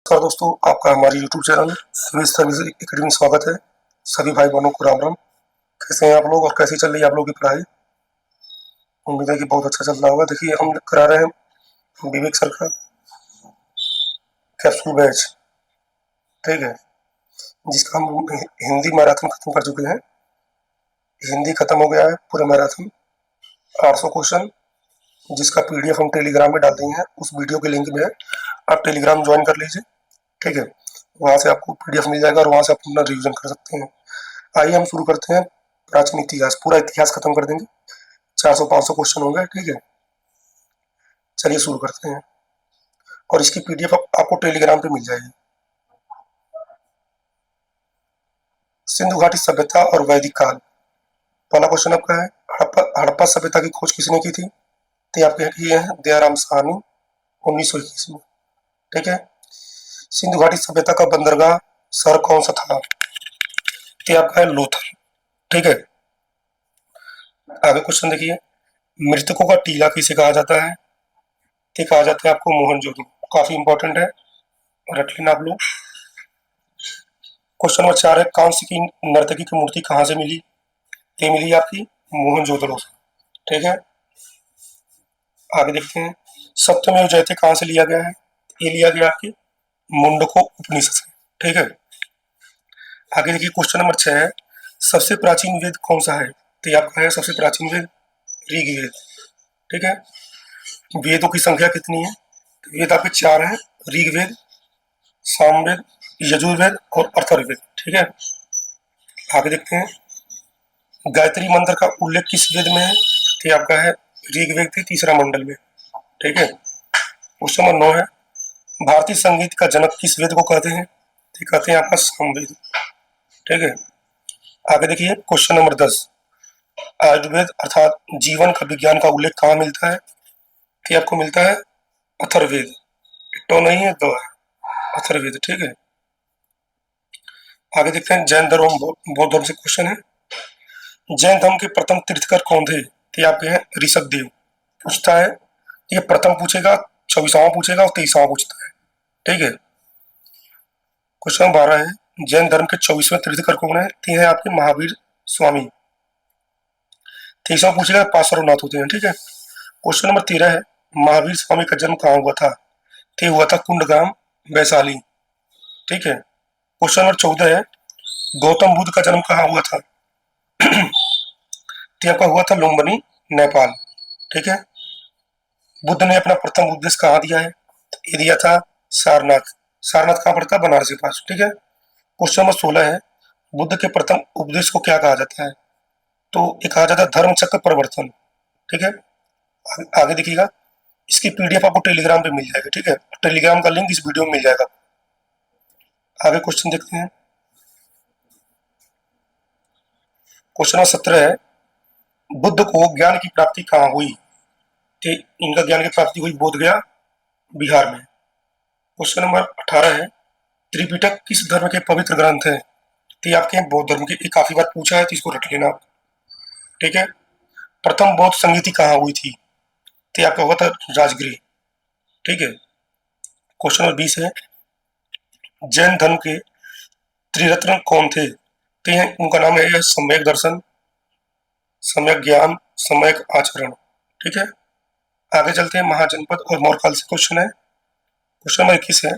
नमस्कार दोस्तों, आपका हमारे YouTube channel civil service academy में स्वागत है। सभी भाई बहनों को राम राम। कैसे हैं आप लोग और कैसी चल रही है आप लोगों की पढ़ाई? उम्मीद है कि बहुत अच्छा चल रहा होगा। देखिए, हम करा रहे हैं विवेक सर का कैप्सूल बैच, ठीक है, जिसका हम हिंदी मैराथन खत्म कर चुके हैं। हिंदी खत्म हो गया है पूरा मैराथन, 800 क्वेश्चन, जिसका PDF हम टेलीग्राम में डाल दिए हैं। उस वीडियो के लिंक में है, आप टेलीग्राम ज्वाइन कर लीजिए, ठीक है। वहाँ से आपको PDF मिल जाएगा और वहाँ से आप अपना रिविजन कर सकते हैं। आइए हम शुरू करते हैं। प्राचीन इतिहास, पूरा इतिहास खत्म कर देंगे। 400-500 क्वेश्चन होंगे, ठीक है। चलिए शुरू करते हैं और इसकी PDF आपको टेलीग्राम पे मिल जाएगी। सिंधु घाटी सभ्यता और वैदिक काल। पहला क्वेश्चन आपका है, हड़प्पा सभ्यता की खोज किसने की थी? तो ये आपके ये है दयाराम साहनी, 1921 में, ठीक है। सिंधु घाटी सभ्यता का बंदरगाह शहर कौन सा था? तो ये आपका है लोथल, ठीक है। आगे क्वेश्चन देखिए, मृतकों का टीला किसे कहा जाता है? तो कहा जाता है आपको मोहनजोदड़ो। काफी इंपॉर्टेंट है, रट लेना आप लोग। क्वेश्चन नंबर 4 है, कांस्य की नर्तकी की मूर्ति कहाँ से मिली? ये मिली आपकी मोहनजोदड़ो से, ठीक है। आगे देखते हैं, सत्यमेव जयते कहाँ से लिया गया है? ये लिया गया आपकी मुंडको उपनिषद से, ठीक है। आगे देखिए, क्वेश्चन नंबर 6 है, सबसे प्राचीन वेद कौन सा है? तो ये आपका है सबसे प्राचीन वेद ऋग्वेद, ठीक है। वेदों की संख्या कितनी है? वेद आपके 4 है, ऋग्वेद, सामवेद, यजुर्वेद और अथर्ववेद, ठीक है। आगे देखते हैं, गायत्री मंत्र का उल्लेख किस वेद में है? तो ये आपका है ऋग्वेद के 3रा मंडल में, ठीक है। क्वेश्चन नंबर 9 है, भारतीय संगीत का जनक किस वेद को कहते हैं? तो कहते हैं आपका सामवेद, ठीक है। आगे देखिए, क्वेश्चन नंबर 10, आयुर्वेद अर्थात जीवन का विज्ञान का उल्लेख कहाँ मिलता है? तो आपको मिलता है अथर्ववेद, तो नहीं है दो है, अथर्ववेद, ठीक है। आगे देखते हैं, जैन धर्म बौद्ध धर्म से क्वेश्चन है, जैन धर्म के प्रथम तीर्थकर कौन थे? तो ये आपके हैं ऋषभ देव। पूछता है, ये प्रथम पूछेगा, 24वां पूछेगा और 23वां पूछता है, ठीक है। क्वेश्चन 12 है, जैन धर्म के 24वें तीर्थकर कौन है? तो है आपके महावीर स्वामी। 23वां पूछेगा पार्श्वनाथ होते हैं, ठीक है। क्वेश्चन नंबर 13 है, महावीर स्वामी का जन्म कहाँ हुआ था? तो हुआ था कुंडगाम, वैशाली, ठीक है। क्वेश्चन नंबर 14 है, गौतम बुद्ध का जन्म कहाँ हुआ था? तो आपका हुआ था लुम्बिनी, नेपाल, ठीक है। बुद्ध ने अपना प्रथम उपदेश कहाँ दिया है? ये दिया था सारनाथ। सारनाथ कहाँ पड़ता है? बनारस के पास, ठीक है। क्वेश्चन नंबर 16 है, बुद्ध के प्रथम उपदेश को क्या कहा जाता है? तो ये कहा जाता है धर्म चक्र परिवर्तन, ठीक है। आगे देखिएगा, इसकी PDF आपको टेलीग्राम पे मिल जाएगी, ठीक है। टेलीग्राम का लिंक इस वीडियो में मिल जाएगा। आगे क्वेश्चन देखते हैं, क्वेश्चन नंबर 17 है, बुद्ध को ज्ञान की प्राप्ति कहाँ हुई? कि इनका ज्ञान की प्राप्ति हुई बोध गया, बिहार में। क्वेश्चन नंबर 18 है, त्रिपिटक किस धर्म के पवित्र ग्रंथ है? तो ये आपके बौद्ध धर्म के, काफी बार पूछा है तो इसको रट लेना आप, ठीक है। प्रथम बौद्ध संगीति कहाँ हुई थी? तो ये आपका हुआ था राजगृह, ठीक है। क्वेश्चन नंबर 20 है, जैन धर्म के त्रिरत्न कौन थे? तो ये उनका नाम है सम्यक दर्शन, सम्यक ज्ञान, सम्यक आचरण, ठीक है। आगे चलते हैं, महाजनपद और मौर्यकाल से क्वेश्चन है। क्वेश्चन नंबर 21 है,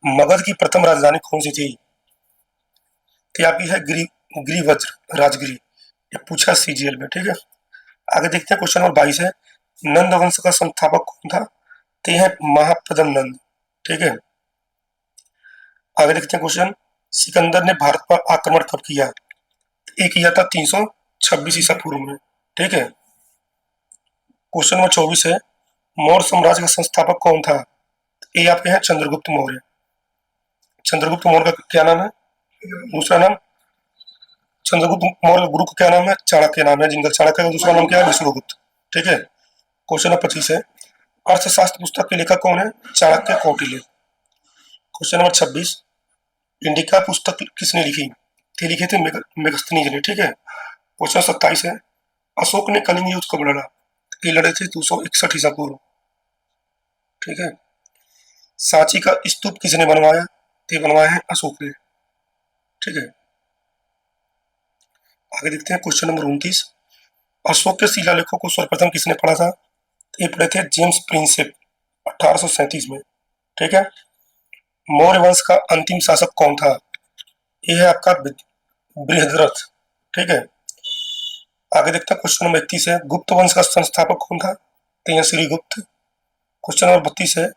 मगध की प्रथम राजधानी कौन सी थी? तो आपकी है गिरिवज्र राजगिरी, ये पूछा CGL में, ठीक है। आगे देखते हैं, क्वेश्चन नंबर 22 है, नंद वंश का संस्थापक कौन था? तो यह महापदम नंद, ठीक है। आगे देखते हैं क्वेश्चन, सिकंदर ने भारत पर आक्रमण कब किया? ये किया था 326 ईसा पूर्व में, ठीक है। क्वेश्चन नंबर 24 है, मौर्य साम्राज्य का संस्थापक कौन था? ये आपके हैं चंद्रगुप्त मौर्य। चंद्रगुप्त मौर्य का क्या नाम है? दूसरा नाम चंद्रगुप्त मौर्य गुरु का क्या नाम है? चाणक्य नाम है, जिनका चाणक्य का दूसरा नाम क्या है? विष्णुगुप्त, ठीक है। क्वेश्चन नंबर 25 है, अर्थशास्त्र पुस्तक के लेखक कौन है? Chanakya, Kautilya. Question number 26, indica पुस्तक किसने लिखी? थी लिखे थे मेगस्थनीज ने, ठीक है। क्वेश्चन 27 है, अशोक ने कलिंग युद्ध कब लड़ा? ये लड़े थे 261 ईसा पूर्व, ठीक है। सांची का स्तूप किसने बनवाया? तो ये बनवाया है अशोक ने। ठीक है, आगे देखते हैं क्वेश्चन नंबर 29। अशोक के शिलालेखों को सर्वप्रथम किसने पढ़ा था? तो ये पढ़े थे जेम्स प्रिंसेप 1837 में। ठीक है, मौर्य वंश का अंतिम शासक कौन था? यह है आपका बृहद्रथ। ठीक है, आगे देखते हैं क्वेश्चन नंबर 31 है, गुप्त वंश का संस्थापक कौन था? तो यह श्रीगुप्त। क्वेश्चन नंबर 32 है,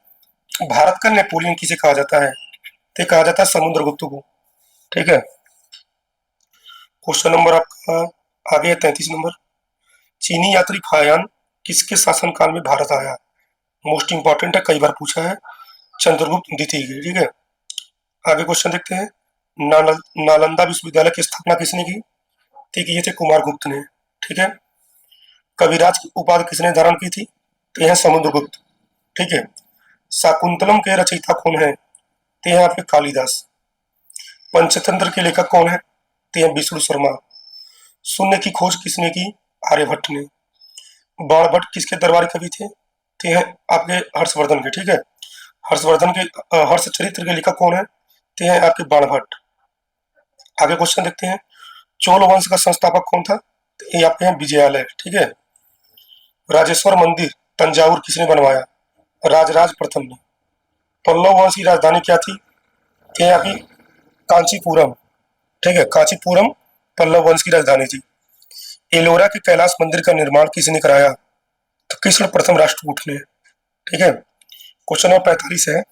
भारत का नेपोलियन किसे कहा जाता है? तो ये कहा जाता है समुद्रगुप्त को। ठीक है, क्वेश्चन नंबर आपका आगे है 33 नंबर, चीनी यात्री फायान किसके शासनकाल में भारत आया? मोस्ट इंपॉर्टेंट है, कई बार पूछा है, चंद्रगुप्त द्वितीय की। ठीक है, आगे क्वेश्चन देखते हैं, नालंदा विश्वविद्यालय की स्थापना किसने की? ठीक है, ये थे कुमार गुप्त ने। ठीक है, कविराज की उपाधि किसने धारण की थी? तो यह समुद्रगुप्त। ठीक है, शाकुंतलम के रचयिता कौन है? तो यह आपके कालिदास। पंचतंत्र के लेखक कौन है? तो यह विष्णु शर्मा। शून्य की खोज किसने की? आर्यभट्ट ने। बाणभट्ट किसके दरबारी कवि थे? तो यह आपके हर्षवर्धन के। ठीक है, हर्षवर्धन के हर्ष चरित्र के लेखक कौन है? तो यह आपके बाणभट्ट। आगे क्वेश्चन देखते हैं, चोल वंश का संस्थापक कौन था? तो ये आपके हैं विजयालय। ठीक है, राजेश्वर मंदिर तंजावुर किसने बनवाया? राजराज प्रथम ने। पल्लव वंश की राजधानी क्या थी? ये आपकी कांचीपुरम। ठीक है, कांचीपुरम पल्लव वंश की राजधानी थी। एलोरा के कैलाश मंदिर का निर्माण किसने कराया? तो कृष्ण प्रथम राष्ट्रकूट ने। ठीक है, क्वेश्चन नंबर 45 है,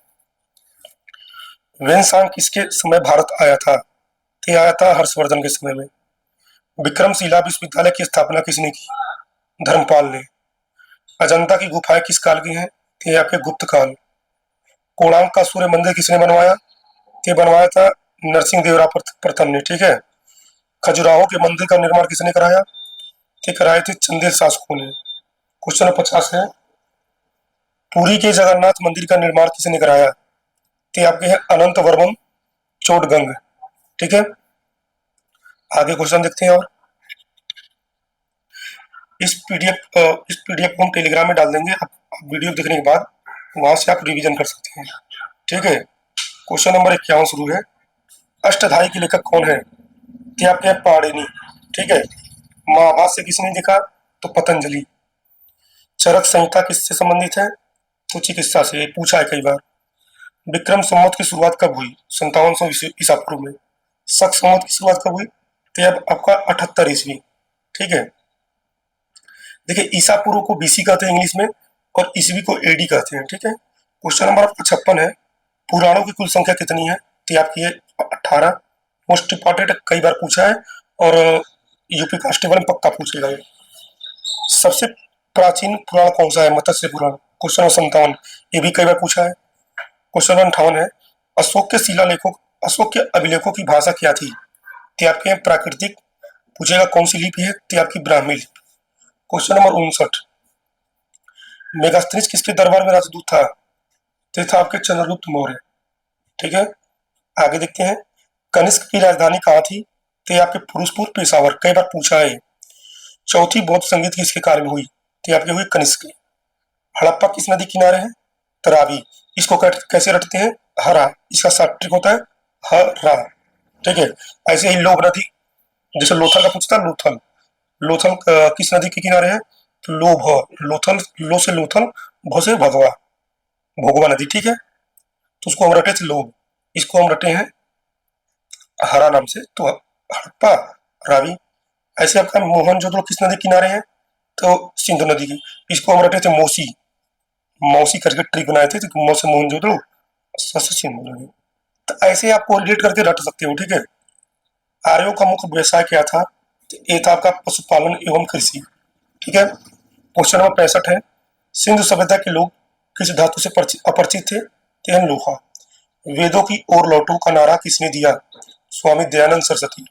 वेनसांग किसके समय भारत आया था? तो आया था हर्षवर्धन के समय में। विक्रमशिला विश्वविद्यालय की स्थापना किसने की? धर्मपाल ने। अजंता की गुफाएं किस काल की हैं? तो ये आपके गुप्त काल। कोणार्क का सूर्य मंदिर किसने बनवाया? ये बनवाया था नरसिंह देवरा प्रथम ने। ठीक है, खजुराहो के मंदिर का निर्माण किसने कराया? ये कराए थे चंदेल शासकों ने। क्वेश्चन 50 है, पुरी के जगन्नाथ मंदिर का निर्माण किसने कराया? तो आपके है अनंत वर्मन चोटगंग। ठीक है, आगे क्वेश्चन देखते हैं, और इस पीडीएफ को हम टेलीग्राम में डाल देंगे। आप वीडियो देखने के बाद वहां से आप रिवीजन कर सकते हैं। ठीक है, क्वेश्चन नंबर 51 शुरू है, अष्टधाई के लेखक कौन है? कि आपके हैं पाणिनि। ठीक है, महाभाष्य किसने लिखा? तो पतंजलि। चरक संहिता किससे संबंधित है? तो चिकित्सा से, पूछा है कई बार। विक्रम संवत की शुरुआत कब हुई? 5700 ईसा पूर्व में। शक संवत की शुरुआत कब हुई? तो अब आपका 78 ईस्वी। ठीक है, देखिए ईसा पूर्व को बीसी कहते हैं इंग्लिश में, और ईस्वी को एडी कहते हैं। ठीक है, क्वेश्चन नंबर आपका 56 है, पुराणों की कुल संख्या कितनी है? तो आपकी है 18। मोस्ट इंपॉर्टेंट, कई बार पूछा है, और यूपी कांस्टेबल में पक्का पूछेगा ये। सबसे प्राचीन पुराण कौन सा है? मत्स्य पुराण। क्वेश्चन नंबर 57, ये भी कई बार पूछा है। क्वेश्चन नंबर 58 है, अशोक के शिलालेखों अशोक के अभिलेखों की भाषा क्या थी? तो आपके यहाँ प्राकृतिक। पूछेगा कौन सी लिपि है? तो आपकी ब्राह्मी लिपि। क्वेश्चन नंबर 59, मेगास्थनीज किसके दरबार में राजदूत था? तो था आपके चंद्रगुप्त मौर्य। ठीक है, आगे देखते हैं, कनिष्क की राजधानी कहाँ थी? तो आपके फिरोजपुर पेशावर, कई बार पूछा है। चौथी बौद्ध संगीत किसके काल में हुई? तो आपके हुई कनिष्क। हड़प्पा किस नदी किनारे है? तो रावी। इसको कैसे रटते हैं? हरा। इसका साट्रिक होता है हरा। ठीक है, ऐसे ही लोग नदी, जैसे लोथल का पूछता है, लोथल। लोथल किस नदी के किनारे है? तो लो भ। लोथल, लो से लोथल, भ से भगवा, भोगवा नदी। ठीक है, तो उसको हम रटे थे लोग, इसको हम रटे हैं हरा नाम से। तो हड़प्पा, रावी। ऐसे आपका मोहनजोदड़ो किस नदी किनारे है? तो सिंधु नदी की, इसको हम रटे थे मौसी। मौसी करके ट्री बनाए थे, तो मौसी मोहनजोदड़ो, सिंधु नदी। तो ऐसे आप कोरिलेट करके रट सकते हो। ठीक है, आर्यों का मुख्य व्यवसाय क्या था? तो ये था आपका पशुपालन एवं कृषि। ठीक है, क्वेश्चन नंबर 65 है, सिंधु सभ्यता के लोग किस धातु से अपरिचित थे? तो यह लोहा। वेदों की ओर लौटो का नारा किसने दिया? स्वामी दयानंद सरस्वती।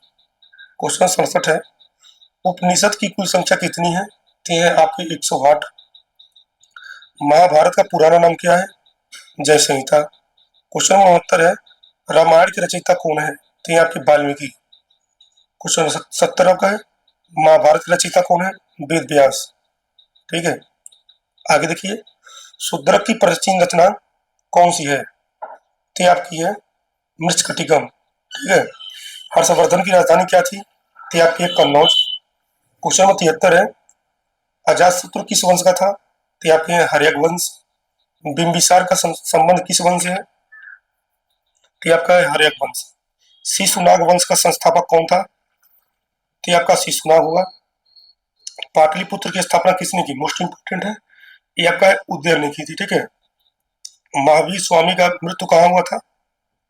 क्वेश्चन 67 है, उपनिषद की कुल संख्या कितनी है? तो यह आपकी 108। महाभारत का पुराना नाम क्या है? जय संहिता। क्वेश्चन 69 है, रामायण के रचयिता कौन है? तो ये आपके वाल्मीकि। क्वेश्चन 70 आपका है, महाभारत के रचयिता कौन है? वेद व्यास। ठीक है, आगे देखिए, शूद्रक की प्राचीन रचना कौन सी है? तो ये आपकी है मृच्छकटिकम। ठीक है। हर्षवर्धन की राजधानी क्या थी? तो ये आपकी है कन्नौज। क्वेश्चन नंबर 73 है, अजातशत्रु किस वंश का था? तो ये आपके हैं हर्यक वंश। बिंबिसार का संबंध किस वंश से है? तो ये आपका है हर्यक वंश। शिशुनाग वंश का संस्थापक कौन था? तो ये आपका शिशुनाग होगा। पाटलिपुत्र की स्थापना किसने की? मोस्ट इंपोर्टेंट है। ये आपका है उदयर ने की थी। ठीक है। महावीर स्वामी का मृत्यु कहाँ हुआ था?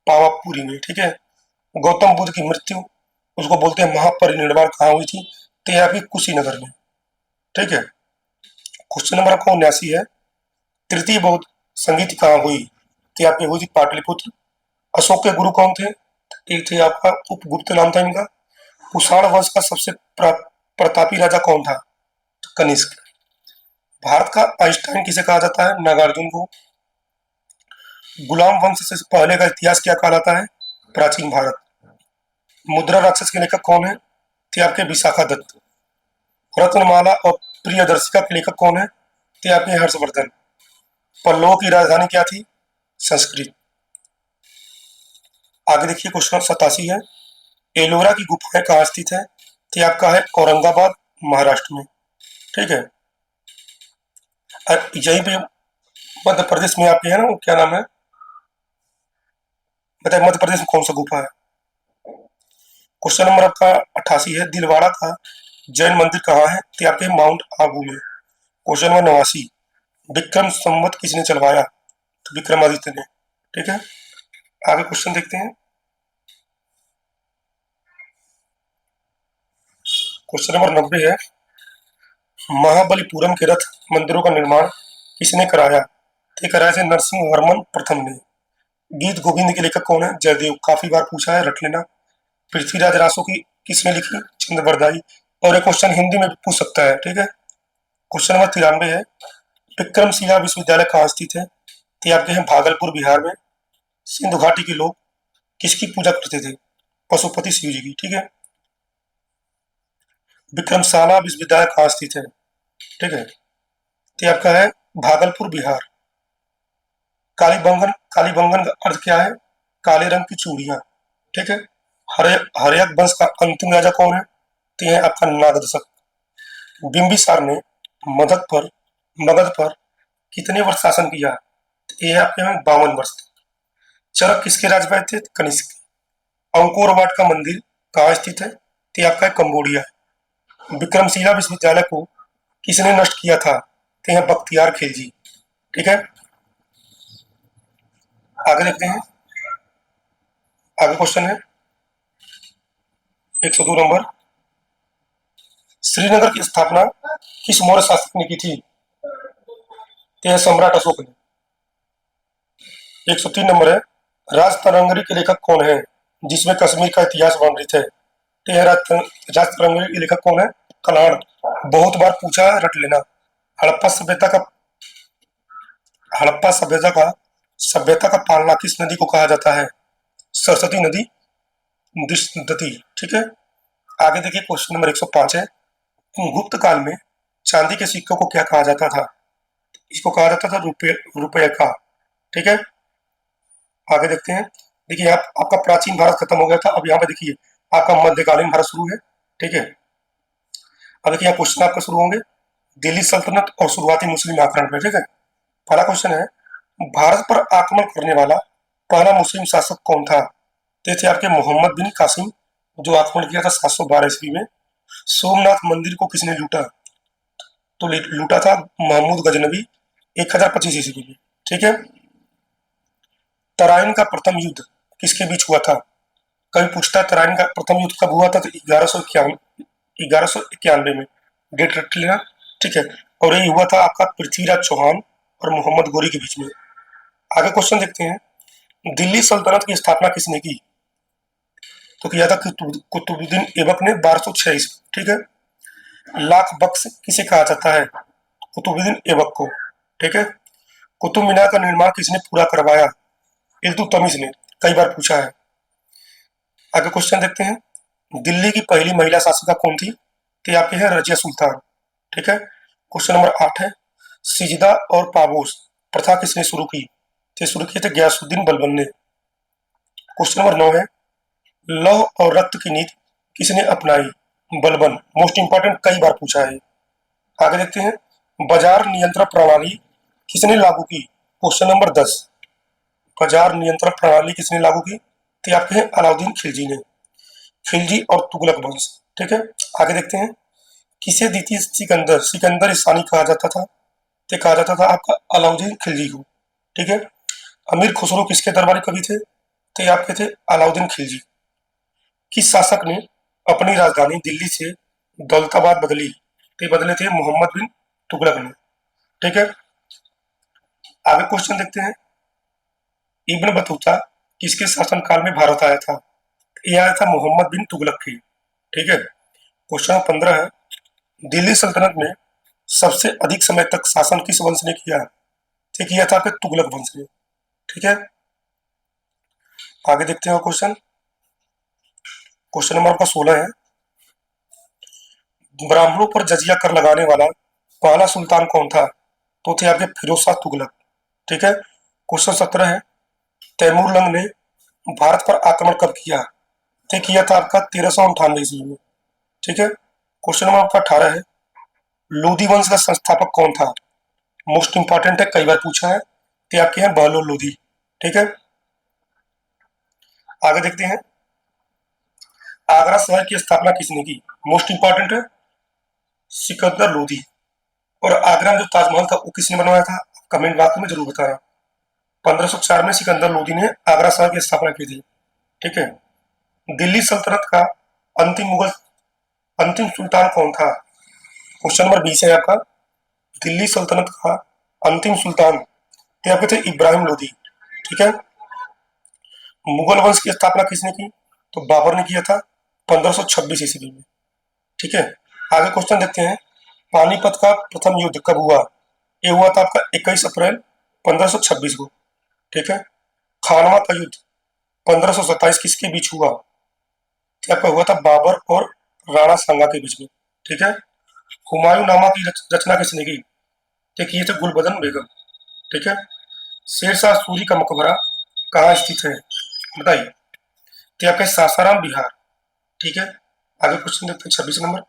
पावापुरी में। ठीक है। गौतम बुद्ध की मृत्यु, उसको बोलते हैं महापरिनिर्वाण, कहाँ हुई थी? तो ये आपकी कुशीनगर में। ठीक है। क्वेश्चन नंबर आपका 79 है, तृतीय बौद्ध संगीत कहाँ हुई? तो ये आपकी हुई थी पाटलिपुत्र। अशोक के गुरु कौन थे? एक थे आपका उपगुप्त नाम था इनका। कुषाण वंश का सबसे प्रतापी राजा कौन था? कनिष्क। भारत का आइंस्टाइन किसे कहा जाता है? नागार्जुन को। गुलाम वंश से पहले का इतिहास क्या कहलाता है? प्राचीन भारत। मुद्रा राक्षस के लेखक कौन है? थे आपके विशाखा दत्त। रत्नमाला और प्रियदर्शिका के लेखक कौन है? थे आपके हर्षवर्धन। पल्लवों की राजधानी क्या थी? संस्कृत। आगे देखिए क्वेश्चन 87 है, एलोरा की गुफाएं कहाँ स्थित है? तो आपका है औरंगाबाद, महाराष्ट्र में। ठीक है। यहीं पे मध्य प्रदेश में आपके है ना, वो क्या नाम है, बताइए मध्य प्रदेश में कौन सा गुफा है? क्वेश्चन नंबर आपका 88 है, दिलवाड़ा का जैन मंदिर कहाँ है? तो आपके माउंट आबू में। क्वेश्चन नंबर 89, विक्रम संवत किसने चलवाया? तो विक्रमादित्य ने। ठीक है। आगे क्वेश्चन देखते हैं। क्वेश्चन नंबर 90 है, महाबलीपुरम के रथ मंदिरों का निर्माण किसने कराया? तो कराया थे नरसिंह वर्मन प्रथम ने। गीत गोविंद के लेखक कौन है? जयदेव। काफी बार पूछा है, रट लेना। पृथ्वीराज रासो की किसने लिखी? चंद्रबरदाई। और एक क्वेश्चन हिंदी में भी पूछ सकता है। ठीक है। क्वेश्चन नंबर 93 है, विक्रमशिला विश्वविद्यालय कहाँ स्थित है? तो ये आपके हैं भागलपुर, बिहार में। सिंधु घाटी के लोग किसकी पूजा करते थे? पशुपति शिव जी की। ठीक है। विक्रमशाला विश्वविद्यालय कहाँ स्थित है? ठीक है। तो ये आपका है भागलपुर, बिहार। कालीबंगन, कालीबंगन का अर्थ क्या है? काले रंग की चूड़ियां। ठीक है। हर्यक वंश का अंतिम राजा कौन है? तो यह है आपका नागदशक। बिंबिसार ने मगध पर कितने वर्ष शासन किया? तो यह आपके में 52 वर्ष। चरक किसके राजवंश थे? कनिष्क। अंकोर वाट का मंदिर कहाँ स्थित है? तो ये आपका है कंबोडिया। विक्रमशिला विश्वविद्यालय को किसने नष्ट किया था? तो यह बख्तियार खिलजी। ठीक है। आगे देखते हैं। आगे क्वेश्चन है 102 नंबर, श्रीनगर की स्थापना किस मौर्य शासक ने की थी? तो यह सम्राट अशोक ने। 103 नंबर है, राजतरंगरी के लेखक कौन है जिसमें कश्मीर का इतिहास वर्णित है? तो यह राजतरंगरी के लेखक कौन है? कलाण। बहुत बार पूछा है, रट लेना। हड़प्पा सभ्यता का हड़प्पा सभ्यता का पालना किस नदी को कहा जाता है? सरस्वती नदी, दृष्टि। ठीक है। आगे देखिए क्वेश्चन नंबर 105 है, गुप्त काल में चांदी के सिक्कों को क्या कहा जाता था? इसको कहा जाता था रुपये, रुपये का। ठीक है। आगे देखते हैं। देखिए आपका प्राचीन भारत खत्म हो गया था, अब यहाँ पे देखिए आपका मध्यकालीन भारत शुरू है। ठीक है। अब देखिए यहाँ क्वेश्चन आपका शुरू होंगे दिल्ली सल्तनत और शुरुआती मुस्लिम आक्रमण पे। ठीक है। पहला क्वेश्चन है, भारत पर आक्रमण करने वाला पहला मुस्लिम शासक कौन था? तो थे आपके मोहम्मद बिन कासिम, जो आक्रमण किया था 712 ईस्वी में। सोमनाथ मंदिर को किसने लूटा? तो लूटा था महमूद गजनबी 1025 ईस्वी में। ठीक है। तराइन का प्रथम युद्ध किसके बीच हुआ था? कभी पूछता है तराइन का प्रथम युद्ध कब हुआ था? तो 1191 में। डेट रट लेना। ठीक है। और ये हुआ था आपका पृथ्वीराज चौहान और मोहम्मद गोरी के बीच में। आगे क्वेश्चन देखते हैं, दिल्ली सल्तनत की स्थापना किसने की? तो किया था कुतुबुद्दीन ऐबक ने 1206 ईस्वी। ठीक है। लाख बक्स किसे कहा जाता है? कुतुबुद्दीन ऐबक को। ठीक है। कुतुब मीनार का निर्माण किसने पूरा करवाया? इल्तुतमिश ने। कई बार पूछा है। आगे क्वेश्चन देखते हैं, दिल्ली की पहली महिला शासिका कौन थी? तो आपके है रजिया सुल्तान। ठीक है। क्वेश्चन नंबर 8 है, सिजदा और पाबोस प्रथा किसने शुरू की? तो शुरू किए थे गयासुद्दीन बलबन ने। क्वेश्चन नंबर 9 है, लौह और रक्त की नीति किसने अपनाई? बलबन। मोस्ट इंपॉर्टेंट, कई बार पूछा है। आगे देखते हैं, बाजार नियंत्रण प्रणाली किसने लागू की? क्वेश्चन नंबर 10, बाजार नियंत्रण प्रणाली किसने लागू की? तो आपके हैं अलाउद्दीन खिलजी ने। खिलजी और तुगलक वंश। ठीक है, आगे देखते हैं, किसे द्वितीय सिकंदर सिकंदर ईसानी कहा जाता था? तो कहा जाता था आपका अलाउद्दीन खिलजी को। ठीक है, अमीर खुसरो किसके दरबारी कवि थे? तो ये आपके थे अलाउद्दीन खिलजी। किस शासक ने अपनी राजधानी दिल्ली से दौलताबाद बदली? तो ये बदले थे मोहम्मद बिन तुगलक ने। ठीक है, आगे क्वेश्चन देखते हैं, इब्न बतूता किसके शासनकाल में भारत आया था? ये आया था मोहम्मद बिन तुगलक की। ठीक है, क्वेश्चन 15 है, दिल्ली सल्तनत में सबसे अधिक समय तक शासन किस वंश ने किया? तो किया था आपके तुगलक वंश ने। ठीक है, आगे देखते हैं क्वेश्चन। क्वेश्चन नंबर आपका 16 है, ब्राह्मणों पर जजिया कर लगाने वाला पहला सुल्तान कौन था? तो थे आपके फिरोज शाह तुगलक। ठीक है, क्वेश्चन 17 है, तैमूर लंग ने भारत पर आक्रमण कब किया? तो किया था आपका 1398 ईस्वी में। ठीक है, क्वेश्चन नंबर आपका 18 है, लोधी वंश का संस्थापक कौन था? मोस्ट इंपॉर्टेंट है, कई बार पूछा है। तो आपके हैं बहलोल लोधी। ठीक है, आगे देखते हैं, आगरा शहर की स्थापना किसने की? मोस्ट इंपॉर्टेंट है, सिकंदर लोधी। और आगरा में जो ताजमहल था वो किसने बनवाया था? कमेंट बॉक्स में जरूर बताना। 1504 में सिकंदर लोधी ने आगरा शहर की स्थापना की थी। ठीक है, दिल्ली सल्तनत का अंतिम सुल्तान कौन था? क्वेश्चन नंबर 20 है आपका, दिल्ली सल्तनत का अंतिम सुल्तान ये आपके थे इब्राहिम लोधी। ठीक है, मुगल वंश की स्थापना किसने की? तो बाबर ने किया था 1526 ईस्वी में। ठीक है, आगे क्वेश्चन देखते हैं, पानीपत का प्रथम युद्ध कब हुआ? ये हुआ था आपका 21 अप्रैल 1526 को। ठीक है, खानवा का युद्ध 1527 किसके बीच हुआ? क्या आपका हुआ था बाबर और राणा सांगा के बीच में। ठीक है, हुमायूं नामा की रचना किसने की? तो ये थे गुलबदन बेगम। ठीक है, शेरशाह सूरी का मकबरा कहाँ स्थित है? बताइए। तो आपका सासाराम बिहार। ठीक है, आगे क्वेश्चन देखते हैं 26 नंबर,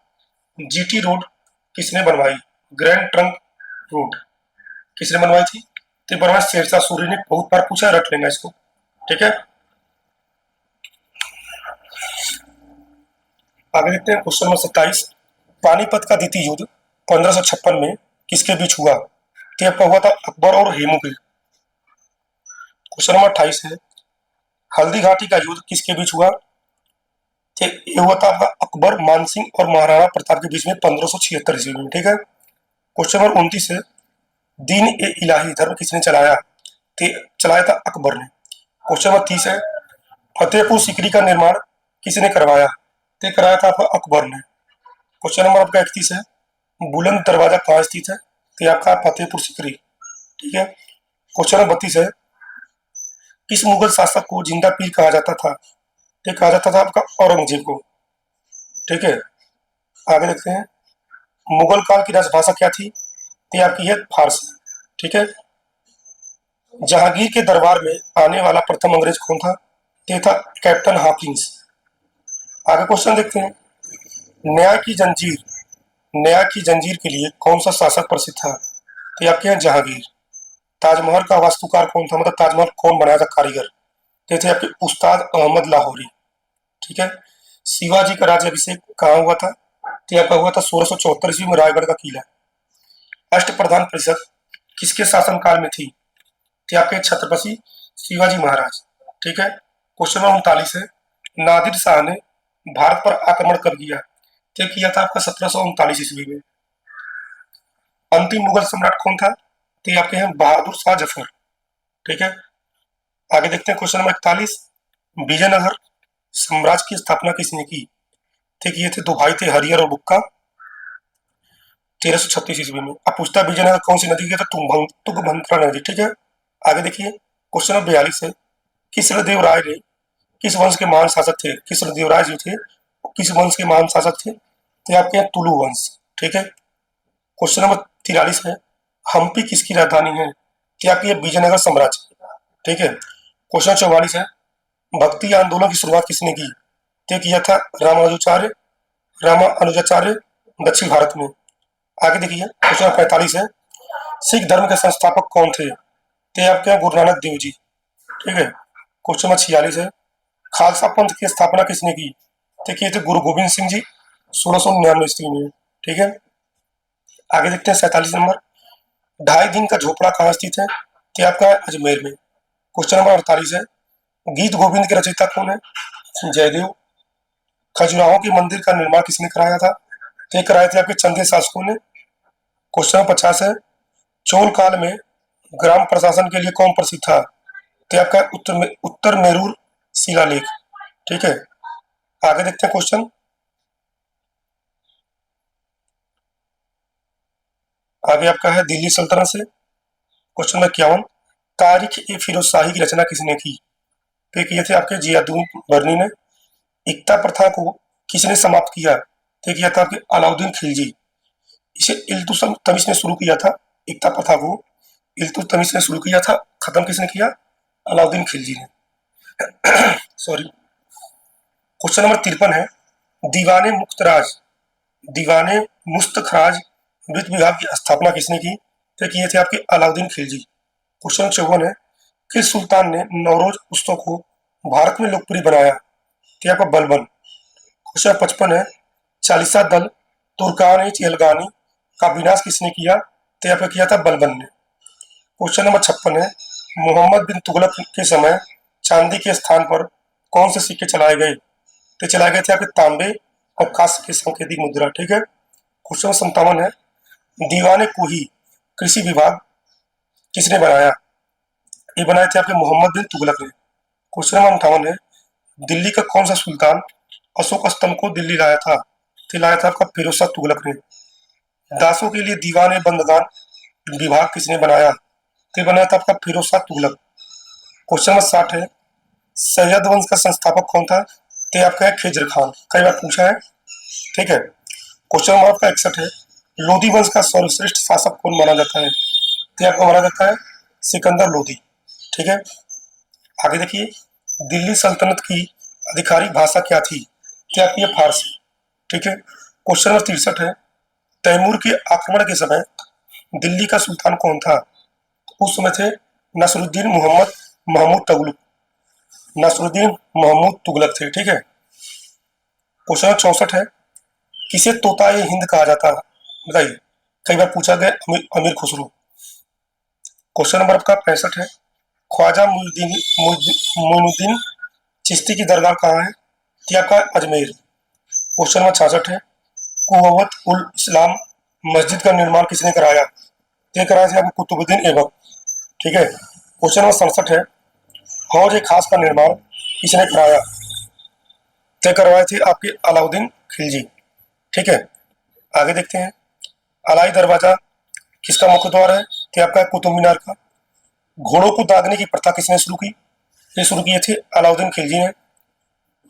जीटी रोड किसने बनवाई? ग्रैंड ट्रंक रोड किसने बनवाई थी? तो बनवाई शेरशाह सूरी ने। बहुत बार पूछा, रट लेना इसको। ठीक है, आगे देखते हैं क्वेश्चन नंबर 27, पानीपत का द्वितीय युद्ध 1556 में किसके बीच हुआ? तो आपका हुआ था अकबर और हेमू के। क्वेश्चन नंबर 28 है, हल्दी घाटी का युद्ध किसके बीच हुआ? तो ये हुआ था आपका अकबर, मानसिंह और महाराणा प्रताप के बीच में 1576 ईस्वी में। ठीक है, क्वेश्चन नंबर 29 है, दीन ए इलाही धर्म किसने चलाया? तो चलाया था अकबर ने। क्वेश्चन नंबर 30 है, फतेहपुर सीकरी का निर्माण किसने करवाया? तो कराया था आपका अकबर ने। क्वेश्चन नंबर आपका 31 है, बुलंद दरवाजा कहाँ स्थित है? तो आपका फतेहपुर सीकरी। ठीक है, क्वेश्चन नंबर 32 है, किस मुगल शासक को जिंदा पीर कहा जाता था? तो कहा जाता था आपका औरंगजेब को। ठीक है, आगे देखते हैं, मुगल काल की राजभाषा क्या थी? तो आपकी है फारसी। ठीक है, जहांगीर के दरबार में आने वाला प्रथम अंग्रेज कौन था? ये था कैप्टन हॉकिंस। आगे क्वेश्चन देखते हैं, न्याय की जंजीर न्याय की जंजीर के लिए कौन सा शासक प्रसिद्ध था? तो आपके यहाँ जहांगीर। ताजमहल का वास्तुकार कौन था, मतलब ताजमहल कौन बनाया था कारीगर? तो थे आपके उस्ताद अहमद लाहौरी। ठीक है, शिवाजी का राज्याभिषेक कहाँ हुआ था? तो आपका हुआ था 1674 ईस्वी में रायगढ़ का किला। अष्टप्रधान परिषद किसके शासनकाल में थी? तो आपके छत्रपति शिवाजी महाराज। ठीक है, क्वेश्चन नंबर 39 है, नादिर शाह ने भारत पर आक्रमण कब किया? तो किया था आपका 1739 ईस्वी में। अंतिम मुगल सम्राट कौन था? तो ये आपके हैं बहादुर शाह जफर। ठीक है, आगे देखते हैं क्वेश्चन नंबर 41, विजयनगर साम्राज्य की स्थापना किसने की? ठीक, ये थे दो भाई थे, हरिहर और बुक्का, 1336 ईस्वी में। अब पूछता है विजयनगर कौन सी नदी की? तो तुंगभद्रा नदी। ठीक है, आगे देखिए, क्वेश्चन नंबर 42 है, कृष्णदेव राय ने किस वंश के महान शासक थे? कृष्णदेव राय जो थे किस वंश के महान शासक थे? तो आपके यहाँ तुलु वंश। ठीक है, क्वेश्चन नंबर 43 है, हम्पी किसकी राजधानी है? क्या आपकी है विजयनगर साम्राज्य। ठीक है, क्वेश्चन 44 है, भक्ति आंदोलन की शुरुआत किसने की? तय किया था रामानुजाचार्य, रामानुजाचार्य दक्षिण भारत में। आगे देखिए क्वेश्चन 45 है, सिख धर्म के संस्थापक कौन थे? तो आपके यहाँ गुरु नानक देव जी। ठीक है। क्वेश्चन नंबर 46 है, खालसा पंथ की स्थापना किसने की? तो किए थे गुरु गोविंद सिंह जी 1699 ईस्वी में। ठीक है। आगे देखते हैं 47 नंबर, ढाई दिन का झोपड़ा कहाँ स्थित है? तो आपका अजमेर में। क्वेश्चन नंबर 48 है, गीत गोविंद के रचयिता कौन है? जयदेव। खजुराहो के मंदिर का निर्माण किसने कराया था? तो ये कराए थे आपके चंदेल शासकों ने। क्वेश्चन नंबर 50 है, चोल काल में ग्राम प्रशासन के लिए कौन प्रसिद्ध था? तो आपका उत्तर मेरूर शिलालेख। ठीक है। आगे देखते हैं क्वेश्चन। आगे आपका है दिल्ली सल्तनत से। क्वेश्चन नंबर 51, तारीख ए फिरोज शाही की रचना किसने की? तो ये किए थे आपके जियाउद्दीन बरनी ने। एकता प्रथा को किसने समाप्त किया? तो ये किया था आपके अलाउद्दीन खिलजी। इसे इल्तुतमिश ने शुरू किया था। एकता प्रथा को इल्तुतमिश ने शुरू किया था, खत्म किसने किया? अलाउद्दीन खिलजी ने। सॉरी। क्वेश्चन नंबर 53 है, दीवाने मुख्तराज दीवाने मुस्तखराज वित्त विभाग की स्थापना किसने की? तो किए थे आपके अलाउद्दीन खिलजी। क्वेश्चन 54 है, किस सुल्तान ने नौरोज उत्सव को भारत में लोकप्रिय बनाया? तो आपका बलबन। क्वेश्चन 55 है, चालीसा दल तुर्कान चिहलगानी का विनाश किसने किया? तो यहाँ पे किया था बलबन ने। क्वेश्चन नंबर 56 है, मोहम्मद बिन तुगलक के समय चांदी के स्थान पर कौन से सिक्के चलाए गए? तो चलाए गए थे आपके तांबे और कांस्य की सांकेतिक मुद्रा। ठीक है। क्वेश्चन 57 है, दीवाने कोही कृषि विभाग किसने बनाया? ये बनाए थे आपके मोहम्मद बिन तुगलक ने। क्वेश्चन नंबर 58 है, दिल्ली का कौन सा सुल्तान अशोक स्तंभ को दिल्ली लाया था? तो लाया था आपका फिरोज शाह तुगलक ने। दासों के लिए दीवाने बंदगान विभाग किसने बनाया? तो बनाया था आपका फिरोज शाह तुगलक। क्वेश्चन नंबर 60 है, सैयद वंश का संस्थापक कौन था? तो आपका है खिज्र खान, कई बार पूछा है। ठीक है। क्वेश्चन नंबर आपका 61 है, लोधी वंश का सर्वश्रेष्ठ शासक कौन माना जाता है? तो आपको माना जाता है सिकंदर लोधी। ठीक है। आगे देखिए, दिल्ली सल्तनत की आधिकारिक भाषा क्या थी? क्या आपकी फारसी। ठीक है। क्वेश्चन नंबर 63 है, तैमूर के आक्रमण के समय दिल्ली का सुल्तान कौन था? उस समय थे नसरुद्दीन मोहम्मद महमूद तुगलक। नसरुद्दीन महमूद तुगलक थे। ठीक है। क्वेश्चन नंबर 64 है, किसे तोताए हिंद कहा जाता है? बताइए, कई बार पूछा गया। अमीर खुसरो। क्वेश्चन नंबर आपका 65 है, ख्वाजा मोइनुद्दीन चिश्ती की दरगाह कहाँ है? ये आपका अजमेर। क्वेश्चन नंबर 66 है, कुव्वत उल इस्लाम मस्जिद का निर्माण किसने कराया? ये कराया था आपको कुतुबुद्दीन ऐबक। ठीक है। क्वेश्चन नंबर 67 है, हौज ए खास का निर्माण किसने कराया? तय करवाए थे आपके अलाउद्दीन खिलजी। ठीक है। आगे देखते हैं, अलाई दरवाजा किसका मुख्य द्वार है? तो आपका कुतुब मीनार का। घोड़ों को दागने की प्रथा किसने शुरू की? ये शुरू किए थे अलाउद्दीन खिलजी ने।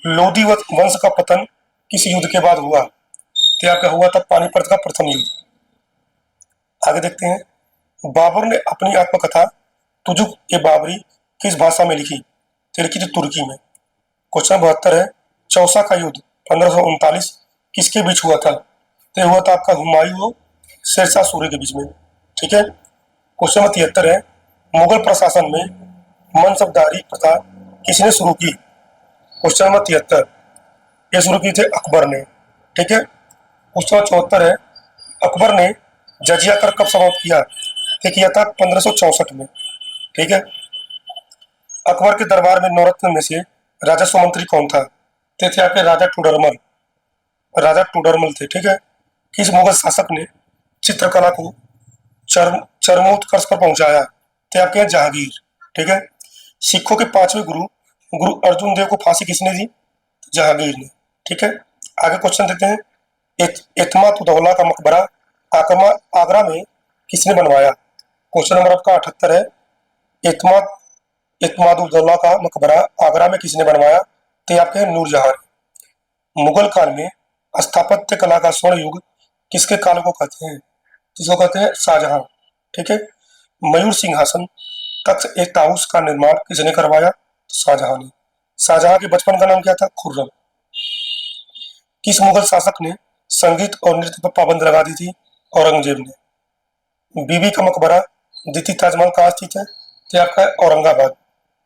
लोधी वंश का पतन किस युद्ध के बाद हुआ? तो आपका हुआ था पानीपत का प्रथम युद्ध। आगे देखते हैं, बाबर ने अपनी आत्मकथा तुजुक ए बाबरी किस भाषा में लिखी? तो लिखी थी तुर्की में। क्वेश्चन 72 है, चौसा का युद्ध 1539 किसके बीच हुआ था? तो हुआ था आपका हुमायूं और शेरशाह सूरी के बीच में। ठीक है। क्वेश्चन नंबर 73 है, मुगल प्रशासन में मनसबदारी प्रथा किसने शुरू की? क्वेश्चन नंबर 73, ये शुरू की थे अकबर ने। ठीक है। क्वेश्चन नंबर 74 है, अकबर ने जजिया कर कब समाप्त किया? ये किया था 1564 में। ठीक है। अकबर के दरबार में नौरत्न में से राजस्व मंत्री कौन था? ते थे आपके राजा टूडरमल। राजा टूडरमल थे। ठीक है। किस मुगल शासक ने चित्रकला को चरमोत्कर्ष पर पहुंचाया? थे आपके यहाँ जहांगीर। ठीक है। सिखों के पांचवें गुरु गुरु अर्जुन देव को फांसी किसने दी? जहांगीर ने। ठीक है। आगे क्वेश्चन देते हैं, एतमाद उदौला का मकबरा आगरा आगरा में किसने बनवाया? क्वेश्चन नंबर आपका 78 है, एतमाद एतमाद उदौला का मकबरा आगरा में किसने बनवाया? तो आपके नूरजहां ने। मुगल काल में स्थापत्य कला का स्वर्ण युग किसके काल को कहते हैं? जिसको कहते हैं शाहजहां। ठीक है। मयूर सिंहासन तख्त ए ताउस का निर्माण किसने करवाया? शाहजहां ने। शाहजहां के बचपन का नाम क्या था? खुर्रम। किस मुगल शासक ने संगीत और नृत्य पर पाबंदी लगा दी थी? औरंगजेब ने। बीबी का मकबरा द्वितीय ताजमहल कहाँ स्थित है? तो ये आपका है औरंगाबाद।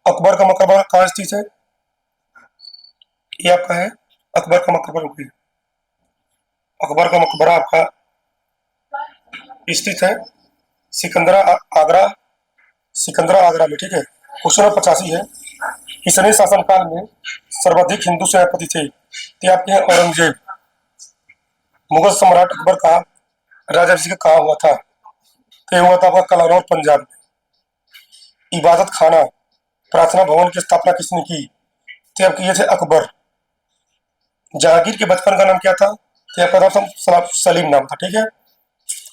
अकबर का मकबरा कहाँ स्थित है? ये आपका है अकबर का मकबरा, रुकिए, अकबर का मकबरा आपका स्थित है सिकंदरा आगरा, सिकंदरा आगरा में, ठीक है। क्वेश्चन नंबर 85 है, किसने शासनकाल में सर्वाधिक हिंदू सेनापति थे? तो ये आपके हैं औरंगजेब। मुगल सम्राट अकबर का राज्याभिषेक कहाँ हुआ था? तो ये हुआ था आपका कलौनौर, पंजाब में। इबादत खाना, प्रार्थना भवन की स्थापना किसने की? तो ये किए थे अकबर। जहांगीर के बचपन का नाम क्या था? तो ये आपका नाम सलीम नाम था, ठीक है।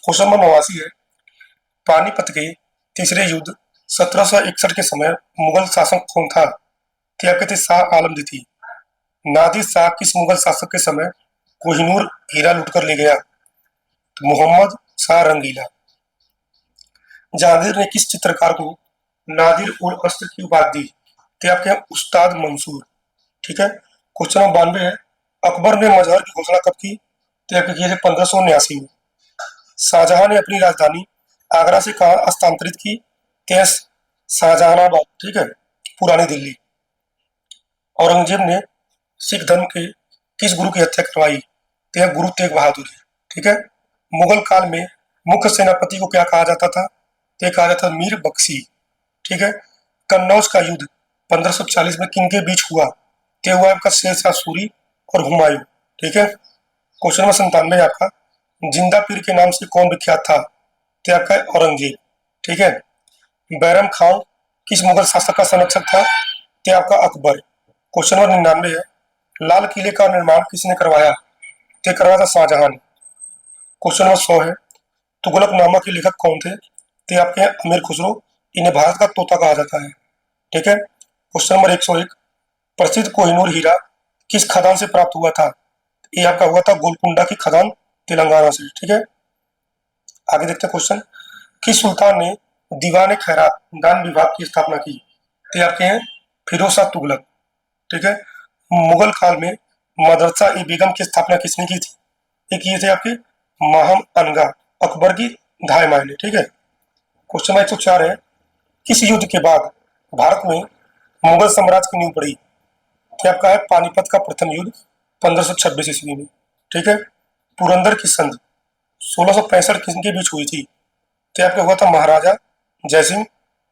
क्वेश्चन नंबर 89 है, पानीपत के तीसरे युद्ध 1761 के समय मुगल शासक कौन था? तो ये आपके थे शाह आलम द्वितीय। नादिर शाह किस मुगल शासक के समय कोहिनूर हीरा लूटकर ले गया? तो मोहम्मद शाह रंगीला। जहांगीर ने किस चित्रकार को नादिर उल अस्र की उपाधि दी? तो आपके हैं उस्ताद मंसूर, ठीक है। क्वेश्चन नंबर 92 है, अकबर ने मजहर की घोषणा कब की? तो आपके किए थे 1579 में। शाहजहां ने अपनी राजधानी आगरा से कहा हस्तांतरित की? तो शाहजहानाबाद, ठीक है, पुरानी दिल्ली। औरंगजेब ने सिख धर्म के किस गुरु की हत्या करवाई? तो यह गुरु तेग बहादुर, ठीक है। मुगल काल में मुख्य सेनापति को क्या कहा जाता था? तो कहा जाता था मीर बख्शी, ठीक है। कन्नौज का युद्ध 1540 में किनके बीच हुआ? तो हुआ आपका शेरशाह सूरी और हुमायूं, ठीक है। क्वेश्चन नंबर 97 आपका, जिंदा पीर के नाम से कौन विख्यात था? तो आपका है औरंगजेब, ठीक है। बैरम खान किस मुगल शासक का संरक्षक था? तो आपका अकबर। क्वेश्चन नंबर 99 है, लाल किले का निर्माण किसने करवाया? तो करवाया था शाहजहां ने। क्वेश्चन नंबर 100 है, तुगलकनामा के लेखक कौन थे? तो आपके हैं अमीर खुसरो, इन्हें भारत का तोता कहा जाता है, ठीक है। क्वेश्चन नंबर 101, प्रसिद्ध कोहिनूर हीरा किस खदान से प्राप्त हुआ था? ये आपका हुआ था गोलकुंडा की खदान, तेलंगाना से, ठीक है। आगे देखते हैं क्वेश्चन, किस सुल्तान ने दीवान खैरात दान विभाग की स्थापना की? तो ये आपके हैं फिरोज शाह तुगलक, ठीक है। मुगल काल में मदरसा ए बेगम की स्थापना किसने की थी? ये किए थे आपके माहम अनगा, अकबर की धाय मायने, ठीक है। क्वेश्चन 104 है, किस युद्ध के बाद भारत में मुगल साम्राज्य की नींव पड़ी? क्या आपका है पानीपत का प्रथम युद्ध 1526 ईस्वी में, ठीक है। पुरंदर की संधि 1665 किसके बीच हुई थी? तो आपका हुआ था महाराजा जयसिंह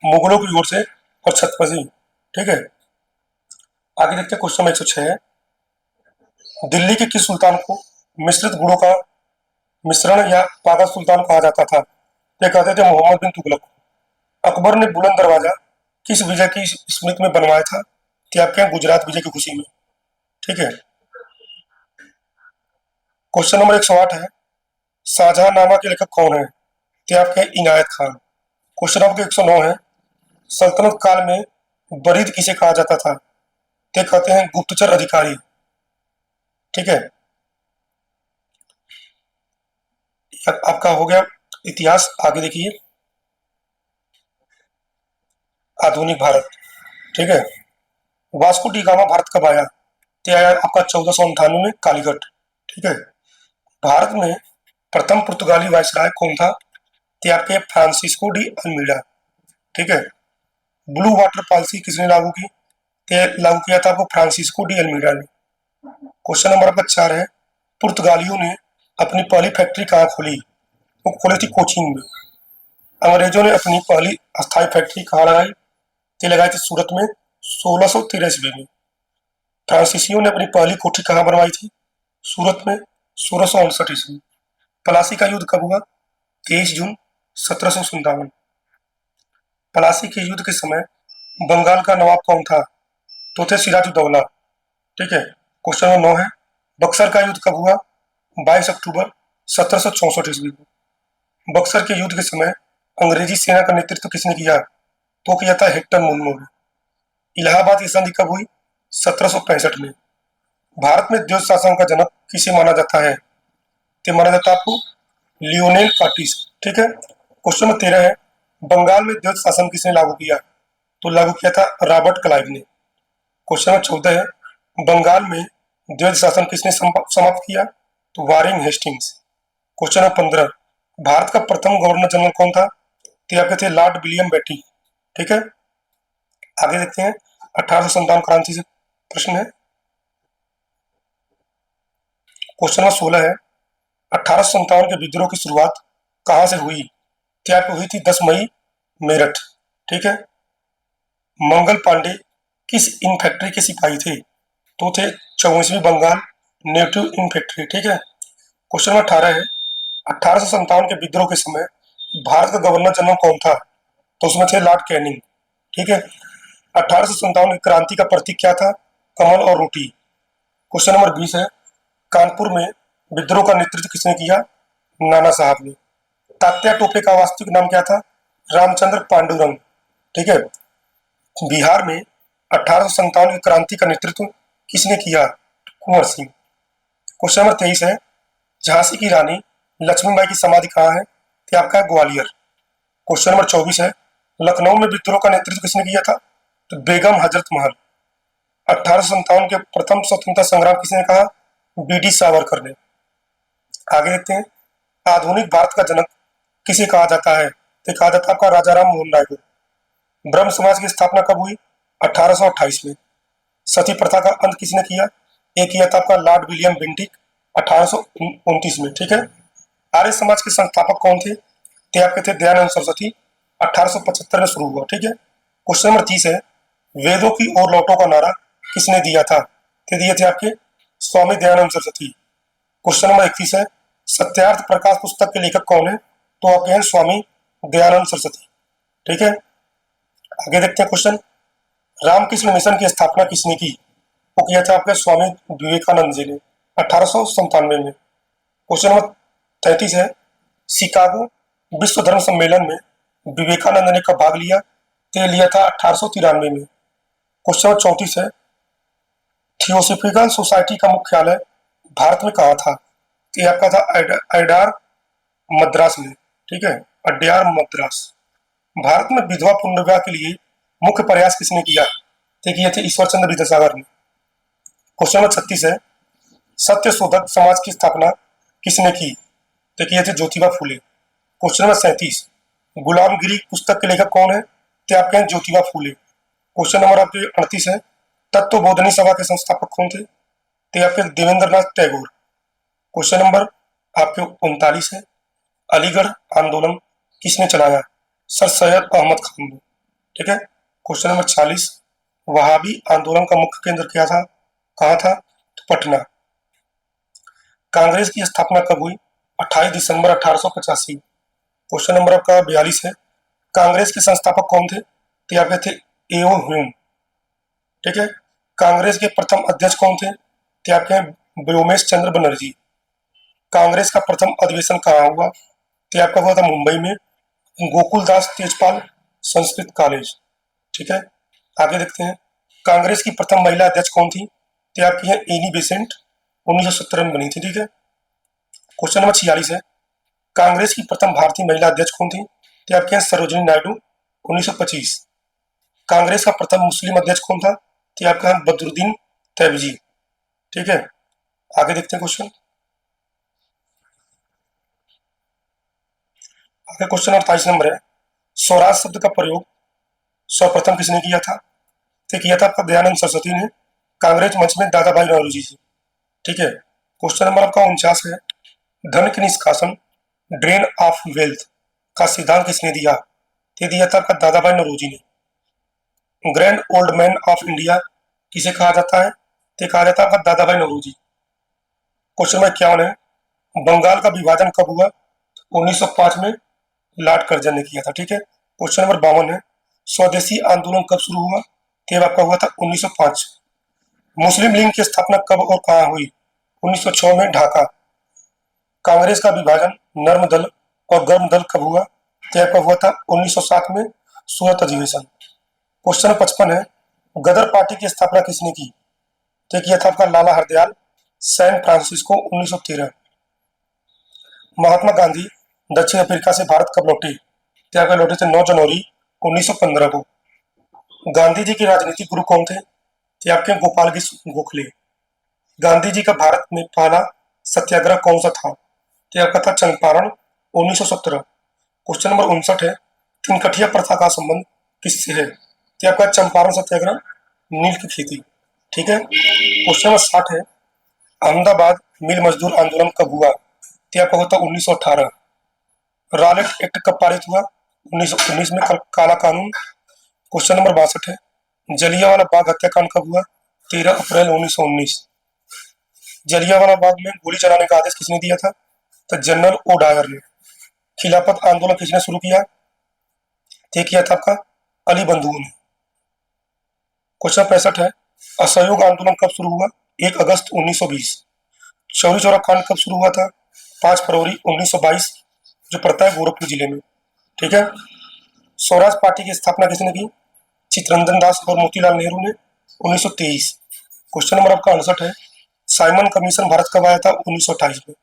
मुगलों की ओर से और छत्रपति सिंह, ठीक है। आगे देखते हैं क्वेश्चन 106 है, दिल्ली के किस सुल्तान को मिश्रित गुणों का मिश्रण या पागल सुल्तान कहा जाता था? ये कहते थे मोहम्मद बिन तुगलक। अकबर ने बुलंद दरवाजा किस विजय की स्मृति में बनवाया था? कि आपके यहाँ गुजरात विजय की खुशी में, ठीक है। क्वेश्चन नंबर 108 है, शाहजहांनामा के लेखक कौन है? तो आपके हैं इनायत खान। क्वेश्चन नंबर 109 है, सल्तनत काल में बरीद किसे कहा जाता था? ते कहते हैं गुप्तचर अधिकारी, ठीक है। आपका हो गया इतिहास। आगे देखिए, आधुनिक भारत, ठीक है। वास्को डी गामा भारत कब आया? तो आया आपका 1498 में कालीकट, ठीक है। भारत में प्रथम पुर्तगाली वायसराय कौन था? तो आपके फ्रांसिस्को डी अल्मीडा, ठीक है। ब्लू वाटर पॉलिसी किसने लागू की? तो लागू किया था आपको फ्रांसिस्को डी अल्मीडा ने। क्वेश्चन नंबर आपका 4 है, पुर्तगालियों ने अपनी पहली फैक्ट्री कहाँ खोली? वो खोली थी कोचीन में। अंग्रेजों ने अपनी पहली अस्थायी फैक्ट्री कहाँ लगाई? तो लगाई थी सूरत में 1613 ईस्वी में। फ्रांसीसियों ने अपनी पहली कोठी कहाँ बनवाई थी? सूरत में 1659 ईस्वी। प्लासी का युद्ध कब हुआ? 23 जून 1757। प्लासी के युद्ध के समय बंगाल का नवाब कौन था? तो थे सिराजुद्दौला, ठीक है। क्वेश्चन नंबर 9 है, बक्सर का युद्ध कब हुआ? 22 अक्टूबर 1764 ईस्वी को। बक्सर के युद्ध के समय अंग्रेजी सेना का नेतृत्व किसने किया? तो किया था हेक्टर मुनरो ने। इलाहाबाद की संधि कब हुई? 1765 में। भारत में द्वैत शासन का जनक किसे माना जाता है? तो माना जाता है आपको लियोनेल कार्टिस, ठीक है। क्वेश्चन नंबर 13 है, बंगाल में द्वैत शासन किसने लागू किया? तो लागू किया था रॉबर्ट क्लाइव ने। क्वेश्चन नंबर 14 है, बंगाल में द्वैध शासन किसने समाप्त किया? तो Warren Hastings. Question number 15, Bharat का प्रथम गवर्नर जनरल कौन था? तो आपके थे लॉर्ड विलियम बेटी। ठीक है, आगे देखते हैं। 1857 क्रांति से प्रश्न है। क्वेश्चन नंबर 16 है, 1857 के विद्रोह की शुरुआत कहां से हुई? क्या हुई थी? 10 मई, मेरठ। ठीक है, मंगल पांडे किस इन्फेंट्री के सिपाही थे? तो थे 24वीं बंगाल नेटिव इन्फेंट्री। ठीक है, क्वेश्चन नंबर 18 है, 1857 के विद्रोह के समय भारत का गवर्नर जनरल कौन था? तो उसमें थे लॉर्ड कैनिंग। ठीक है, 1857 की क्रांति का प्रतीक क्या था? कमल और रोटी। क्वेश्चन नंबर 20 है, कानपुर में विद्रोह का नेतृत्व किसने किया? नाना साहब ने। तात्या टोपे का वास्तविक नाम क्या था? रामचंद्र पांडुरंग। ठीक है, बिहार में 1857 की क्रांति का नेतृत्व किसने किया? कुंवर सिंह। क्वेश्चन नंबर 23 है, झांसी की रानी लक्ष्मीबाई की समाधि कहाँ है? तो आपका है ग्वालियर। क्वेश्चन नंबर 24 है, लखनऊ में विद्रोह का नेतृत्व किसने किया था? तो बेगम हजरत महल। 1857 के प्रथम स्वतंत्रता संग्राम किसने कहा? बी.डी. सावरकर ने। आगे देखते हैं, आधुनिक भारत का जनक किसे कहा जाता है? तो कहा जाता है आपका राजा राम मोहन राय को। ब्रह्म समाज की स्थापना कब हुई? 1828 में। सती प्रथा का अंत किसने किया? एक किया था आपका लॉर्ड विलियम बेंटिक 1829 में। ठीक है, आर्य समाज के संस्थापक कौन थे? ते आपके थे दयानंद सरस्वती। 1875 में शुरू हुआ। ठीक है, क्वेश्चन नंबर 30 है, वेदों की ओर लौटो का नारा किसने दिया था? ते दिए थे आपके स्वामी दयानंद सरस्वती। क्वेश्चन नंबर 31 है, सत्यार्थ प्रकाश पुस्तक के लेखक कौन है? तो आपके हैं स्वामी दयानंद सरस्वती। ठीक है, आगे देखते हैं क्वेश्चन, रामकृष्ण मिशन की स्थापना किसने की? वो किया था आपके स्वामी विवेकानंद जी ने 1897 में। क्वेश्चन नंबर 33 है, शिकागो विश्व धर्म सम्मेलन में विवेकानंद ने कब भाग लिया? तो लिया था 1893 में। क्वेश्चन नंबर 34 है, थियोसॉफिकल सोसाइटी का मुख्यालय भारत में कहाँ था? तो आपका था अड्यार मद्रास में। ठीक है, अड्यार मद्रास। भारत में विधवा पुनर्विवाह के लिए मुख्य प्रयास किसने किया? तो किए थे ईश्वर चंद्र विद्यासागर ने। क्वेश्चन नंबर 36 है, सत्य शोधक समाज की स्थापना किसने की? तो किए थे ज्योतिबा फूले। क्वेश्चन नंबर 37, गुलामगिरी पुस्तक के लेखक कौन है? तो आपके हैं ज्योतिबा फूले। क्वेश्चन नंबर आपके 38 है, तत्व बोधनी सभा के संस्थापक कौन थे? तो आपके देवेंद्र नाथ टैगोर। क्वेश्चन नंबर आपके 39 है, अलीगढ़ आंदोलन किसने चलाया? सर सैयद अहमद खान ने। ठीक है, क्वेश्चन नंबर 40, वहाबी आंदोलन का मुख्य केंद्र क्या था? कहाँ था? तो पटना। कांग्रेस की स्थापना कब हुई? 28 दिसंबर 1885। क्वेश्चन नंबर आपका 42 है, कांग्रेस के संस्थापक कौन थे? तो आपके थे एओ ह्यूम। ठीक है, कांग्रेस के प्रथम अध्यक्ष कौन थे? तो आपके हैं व्योमेश चंद्र बनर्जी। कांग्रेस का प्रथम अधिवेशन कहाँ हुआ? तो आपका हुआ था मुंबई में, गोकुलदास तेजपाल संस्कृत कॉलेज। ठीक है, आगे देखते हैं, कांग्रेस की प्रथम महिला अध्यक्ष कौन थी? तो आपकी है एनी बेसेंट, 1917 में बनी थी। ठीक है, क्वेश्चन नंबर 46 है, कांग्रेस की प्रथम भारतीय महिला अध्यक्ष कौन थी? तो आपके हैं सरोजिनी नायडू, 1925। कांग्रेस का प्रथम मुस्लिम अध्यक्ष कौन था? तो आपका है बदरुद्दीन तैयबजी। ठीक है, आगे देखते हैं क्वेश्चन। आगे क्वेश्चन 48 नंबर है, स्वराज शब्द का प्रयोग सर्वप्रथम किसने किया था? तो किया था आपका दयानंद सरस्वती ने, कांग्रेस मंच में दादा भाई नौरोजी जी। ठीक है, क्वेश्चन नंबर आपका 49 है, धन के निष्कासन ड्रेन ऑफ वेल्थ का सिद्धांत किसने दिया? तो दिया था आपका दादा भाई नौरोजी ने। Grand old man of India किसे कहा जाता है? तो कहा जाता है आपका दादा भाई नौरोजी। क्वेश्चन नंबर 51 है, बंगाल का विभाजन कब हुआ? 1905 में लॉर्ड कर्जन ने किया था। ठीक है, क्वेश्चन नंबर 52 है, स्वदेशी आंदोलन कब शुरू हुआ? तो आपका हुआ था 1905। मुस्लिम लीग की स्थापना कब और कहाँ हुई? 1906 में ढाका। कांग्रेस का विभाजन नर्म दल और गर्म दल कब हुआ? तो आपका हुआ था 1907 में सूरत अधिवेशन। क्वेश्चन 55 है, गदर पार्टी की स्थापना किसने की? तो किया था आपका लाला हरदयाल, सैन फ्रांसिस्को, 1913। महात्मा गांधी दक्षिण अफ्रीका से भारत कब लौटे? तो आपके लौटे थे 9 जनवरी 1915 को। गांधी जी के राजनीतिक गुरु कौन थे? तो आपके गोपाल गोखले। गांधी जी का भारत में पहला सत्याग्रह कौन सा था? तो आपका था चंपारण 1917। क्वेश्चन नंबर 59 है, तिनकठिया प्रथा का संबंध किससे है? तो आपका चंपारण सत्याग्रह, नील की खेती। ठीक है। क्वेश्चन नंबर 60 है, अहमदाबाद मिल मजदूर आंदोलन कब हुआ? तो आपका होता 1918। रॉलेट एक्ट कब पारित हुआ? 1919 में। काला कानून। क्वेश्चन नंबर 62 है, जलियांवाला बाग हत्याकांड कब हुआ? 13 अप्रैल 1919। जलियांवाला बाग में गोली चलाने का आदेश किसने दिया था? तो जनरल ओ डायर ने। खिलाफत आंदोलन किसने शुरू किया? ये किया था आपका अली बंधुओं ने। क्वेश्चन 65 है, असहयोग आंदोलन कब शुरू हुआ? 1 अगस्त 1920। चौरी चौरा कांड कब शुरू हुआ था? 5 फरवरी 1922, जो पड़ता है गोरखपुर जिले में। ठीक है। स्वराज पार्टी की स्थापना किसने की? चित्तरंजन दास और मोतीलाल नेहरू ने, 1923। क्वेश्चन नंबर आपका 68 है, साइमन कमीशन भारत कब आया था? 1928 में।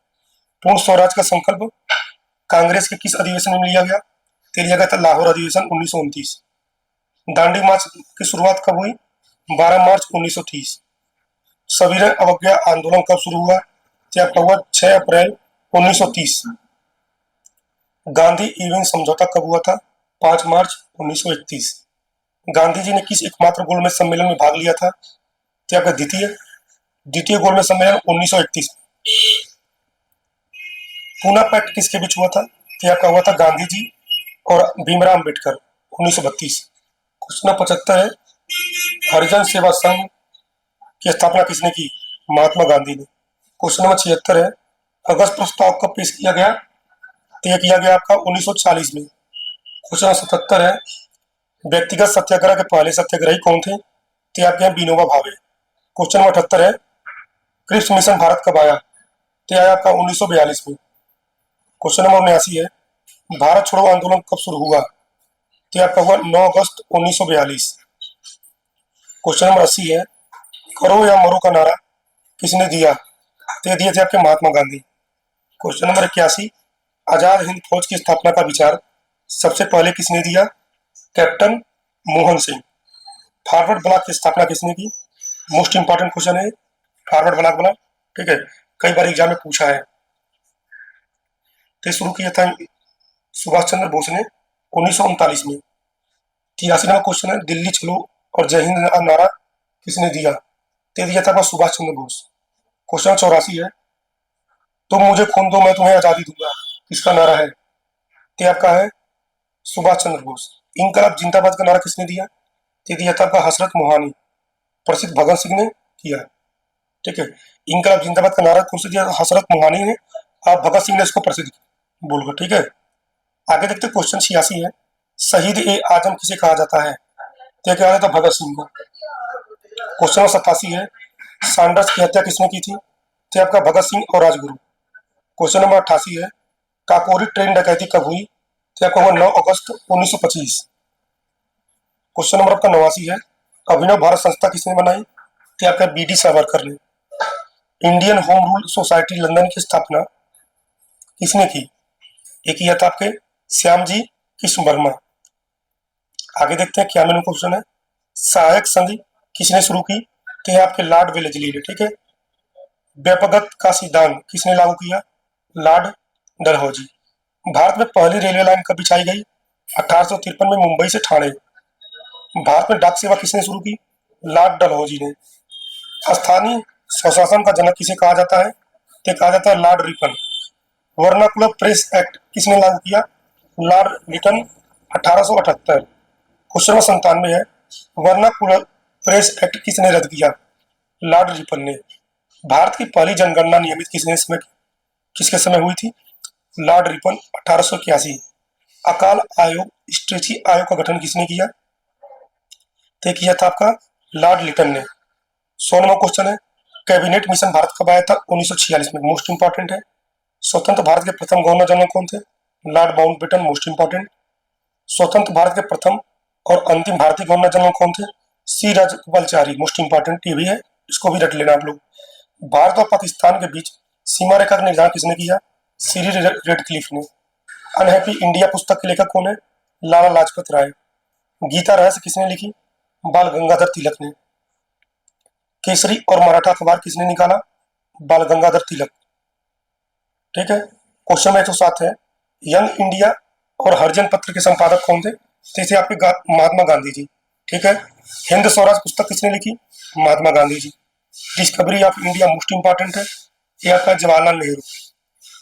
पूर्ण स्वराज का संकल्प कांग्रेस के किस अधिवेशन में लिया गया? तो लिया गया था लाहौर अधिवेशन 1929। दांडी मार्च की शुरुआत कब हुई? 12 मार्च 1930। सविनय अवज्ञा आंदोलन कब शुरू हुआ? क्या हुआ? 6 अप्रैल 1930। गांधी इरविन समझौता कब हुआ था? 5 मार्च 1931। गांधी जी ने किस एकमात्र गोलमेज सम्मेलन में भाग लिया था? क्या आपका द्वितीय द्वितीय गोलमेज सम्मेलन 1931। पूना पैक्ट किसके बीच हुआ था? क्या आपका हुआ था गांधी जी और भीमराव अम्बेडकर, 1932। क्वेश्चन 75 है, हरिजन सेवा संघ की स्थापना किसने की? महात्मा गांधी ने। क्वेश्चन नंबर 76 है, अगस्त प्रस्ताव कब पेश किया गया? तो यह किया गया आपका 1940 में। क्वेश्चन नंबर 77 है, व्यक्तिगत सत्याग्रह के पहले सत्याग्रही कौन थे? तो आपके यहाँ विनोबा भावे। क्वेश्चन नंबर 78 है, क्रिप्स मिशन भारत कब आया? तो आया आपका 1942 में। क्वेश्चन नंबर 79 है, भारत छोड़ो आंदोलन कब शुरू हुआ? तो आपका हुआ 9 अगस्त 1942। क्वेश्चन नंबर 80 है, करो या मरो का नारा किसने दिया? तो दिए थे आपके महात्मा गांधी। क्वेश्चन नंबर 81, आजाद हिंद फौज की स्थापना का विचार सबसे पहले किसने दिया? Captain Mohan Singh. Forward block की स्थापना किसने की? मोस्ट इंपॉर्टेंट क्वेश्चन है फॉरवर्ड ब्लॉक वाला। ठीक है, कई बार एग्जाम में पूछा है। तो शुरू किया था सुभाष चंद्र बोस ने 1939 में। 83 नंबर क्वेश्चन है, दिल्ली चलो और जय हिंद नारा किसने दिया? तो दिया था सुभाष चंद्र बोस। क्वेश्चन 84 है, तुम मुझे खून दो मैं तुम्हें आजादी दूंगा किसका नारा है? तो आपका है सुभाष चंद्र बोस। इनकलाब जिंदाबाद का नारा किसने दिया? तो दिया था आपका हसरत मोहानी, प्रसिद्ध भगत सिंह ने किया। ठीक है, इनकलाब जिंदाबाद का नारा कौन सा दिया? हसरत मोहानी ने, और भगत सिंह ने इसको प्रसिद्ध बोलकर। ठीक है, आगे देखते क्वेश्चन 86 है, शहीद ए आजम किसे कहा जाता है? तो क्या जाता है? भगत सिंह को। क्वेश्चन 87 है, सैंडर्स की हत्या किसने की थी? तो आपका भगत सिंह और राजगुरु। क्वेश्चन नंबर 88 है, काकोरी ट्रेन डकैती कब हुई? तो आपका हुआ 9 अगस्त 1925। क्वेश्चन नंबर आपका 89 है, अभिनव भारत संस्था किसने बनाई? तो आपका बी डी सावरकर ने। Indian Home Rule Society London की स्थापना किसने की? एक किया था आपके श्याम जी कृष्ण वर्मा। आगे देखते हैं क्या मेनू क्वेश्चन है, सहायक संधि किसने शुरू की? तो ये आपके लॉर्ड वेलेस्ली ने। ठीक है, व्यपगत का सिद्धांत किसने लागू किया? लॉर्ड डलहौजी। भारत में पहली रेलवे लाइन कब बिछाई गई? 1853 में मुंबई से ठाणे। भारत में डाक सेवा किसने शुरू की? लॉर्ड डलहौजी ने। स्थानीय स्वशासन का जनक किसे कहा जाता है? तो कहा जाता है Lord Ripon. Vernacular press act किसने लागू किया? Lord written, 1878। क्वेश्चन नंबर 97 है, वर्नाकुलर प्रेस एक्ट किसने रद्द किया? लॉर्ड रिपन ने। भारत की पहली जनगणना नियमित किसके समय हुई थी? Lord Ripon, 1881। अकाल आयोग स्ट्रेची आयोग का गठन किसने किया? तय किया था आपका लॉर्ड लिटन ने। 100 नंबर क्वेश्चन है, कैबिनेट मिशन भारत कब आया था? 1946 में। मोस्ट इंपॉर्टेंट है। स्वतंत्र भारत के प्रथम गवर्नर जनरल कौन थे? Lord Mountbatten. Most important. स्वतंत्र भारत के प्रथम और अंतिम भारतीय गवर्नर जनरल कौन थे? सी राजगोपालाचारी। मोस्ट इंपॉर्टेंट ये भी है, इसको भी रट लेना आप लोग। भारत और पाकिस्तान के बीच सीमा रेखा का निर्धारण किसने किया? सीरी रेडक्लिफ ने। अनहैप्पी इंडिया पुस्तक के लेखक कौन है? लाला लाजपत राय। गीता रहस्य किसने लिखी? बाल गंगाधर तिलक ने। केसरी और मराठा अखबार किसने निकाला? बाल गंगाधर तिलक। ठीक है। क्वेश्चन में 107 है, यंग इंडिया और हरिजन पत्र के संपादक कौन थे? जैसे आपके महात्मा गांधी जी। ठीक है। हिंद स्वराज पुस्तक किसने लिखी? Mahatma Gandhi ji. Discovery of India most important है, ये आपका Jawaharlal Nehru.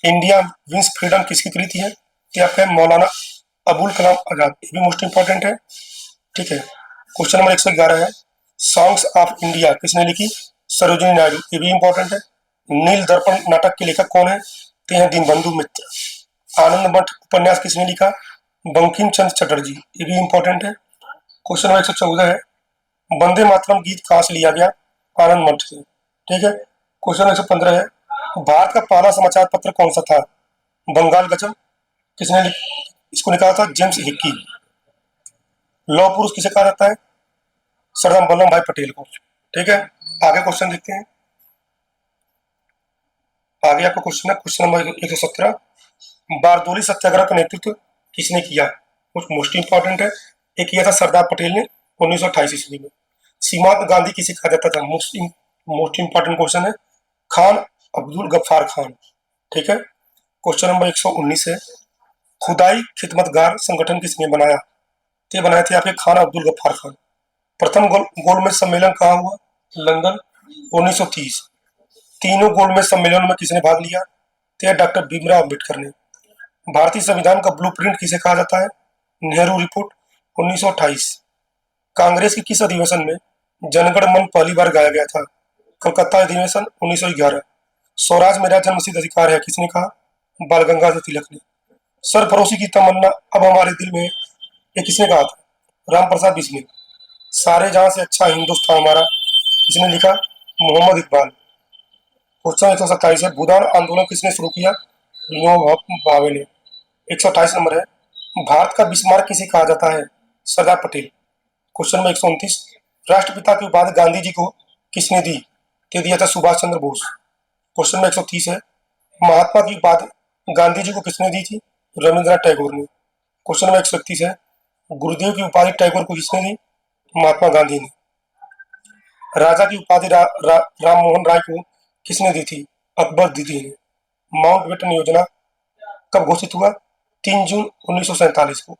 India wins freedom किसकी कृति है? ये आपका मौलाना अबुल कलाम आजाद, ये भी मोस्ट इंपॉर्टेंट है। ठीक है। क्वेश्चन नंबर 111 है, सॉन्ग्स ऑफ इंडिया किसने लिखी? सरोजिनी नायडू, ये भी इंपॉर्टेंट है। नील दर्पण नाटक के लेखक कौन है? ते हैं दीनबंधु मित्र। आनंद मठ उपन्यास किसने लिखा? बंकिम चंद्र चटर्जी, ये भी इंपॉर्टेंट है। क्वेश्चन नंबर 114 है, वंदे मातरम गीत कहाँ से लिया गया? आनंद मठ से। ठीक है। क्वेश्चन 115 है, भारत का पहला समाचार पत्र कौन सा था? बंगाल गजब, किसने इसको निकाला था? James Hickey. लौह पुरुष किसे कहा जाता है? सरदार वल्लभ भाई पटेल को। ठीक है। आगे क्वेश्चन देखते हैं। आगे आपका क्वेश्चन है क्वेश्चन नंबर 117, बारदोली सत्याग्रह का नेतृत्व किसने किया? कुछ मोस्ट इंपॉर्टेंट है। एक किया था सरदार पटेल ने 1928 ईस्वी में। सीमांत गांधी किसे कहा जाता था? मोस्ट इंपॉर्टेंट क्वेश्चन है। खान अब्दुल गफ्फार खान। ठीक है। क्वेश्चन नंबर 119 है, खुदाई खिदमतगार संगठन किसने बनाया? ये बनाए थे आपके खान अब्दुल गफ्फार खान। प्रथम गोलमेज सम्मेलन कहाँ हुआ? लंदन, 1930। तीनों गोलमेज सम्मेलनों में किसने भाग लिया? तो डॉक्टर भीमराव अम्बेडकर ने। भारतीय संविधान का ब्लूप्रिंट किसे कहा जाता है? नेहरू रिपोर्ट, 1928। कांग्रेस के किस अधिवेशन में जनगण मन पहली बार गाया गया था? कलकत्ता अधिवेशन, 1911। स्वराज मेरा जन्मसिद्ध अधिकार है, किसने कहा? बाल गंगाधर तिलक ने। सरफरोशी की तमन्ना अब हमारे दिल में है, ये किसने कहा था? राम प्रसाद बिस्मिल। सारे जहां से अच्छा हिंदुस्तान हमारा, किसने लिखा? मोहम्मद इकबाल। क्वेश्चन 127 है, भूदान आंदोलन किसने शुरू किया? विनोबा भावे ने। 128 नंबर है, भारत का बिस्मार्क किसे कहा जाता है? सरदार पटेल। क्वेश्चन में 129, राष्ट्रपिता की उपाधि गांधी जी को किसने दी? तो दिया था सुभाष चंद्र बोस। क्वेश्चन में 130 है, महात्मा की उपाधि गांधी जी को किसने दी थी? रविंद्रनाथ टैगोर ने। क्वेश्चन में 131 है, गुरुदेव की उपाधि टैगोर को किसने दी? महात्मा गांधी ने। राजा की उपाधि राम मोहन राय को किसने दी थी? अकबर द्वितीय ने। माउंटबेटन योजना कब घोषित हुआ? 3 जून 1947 को।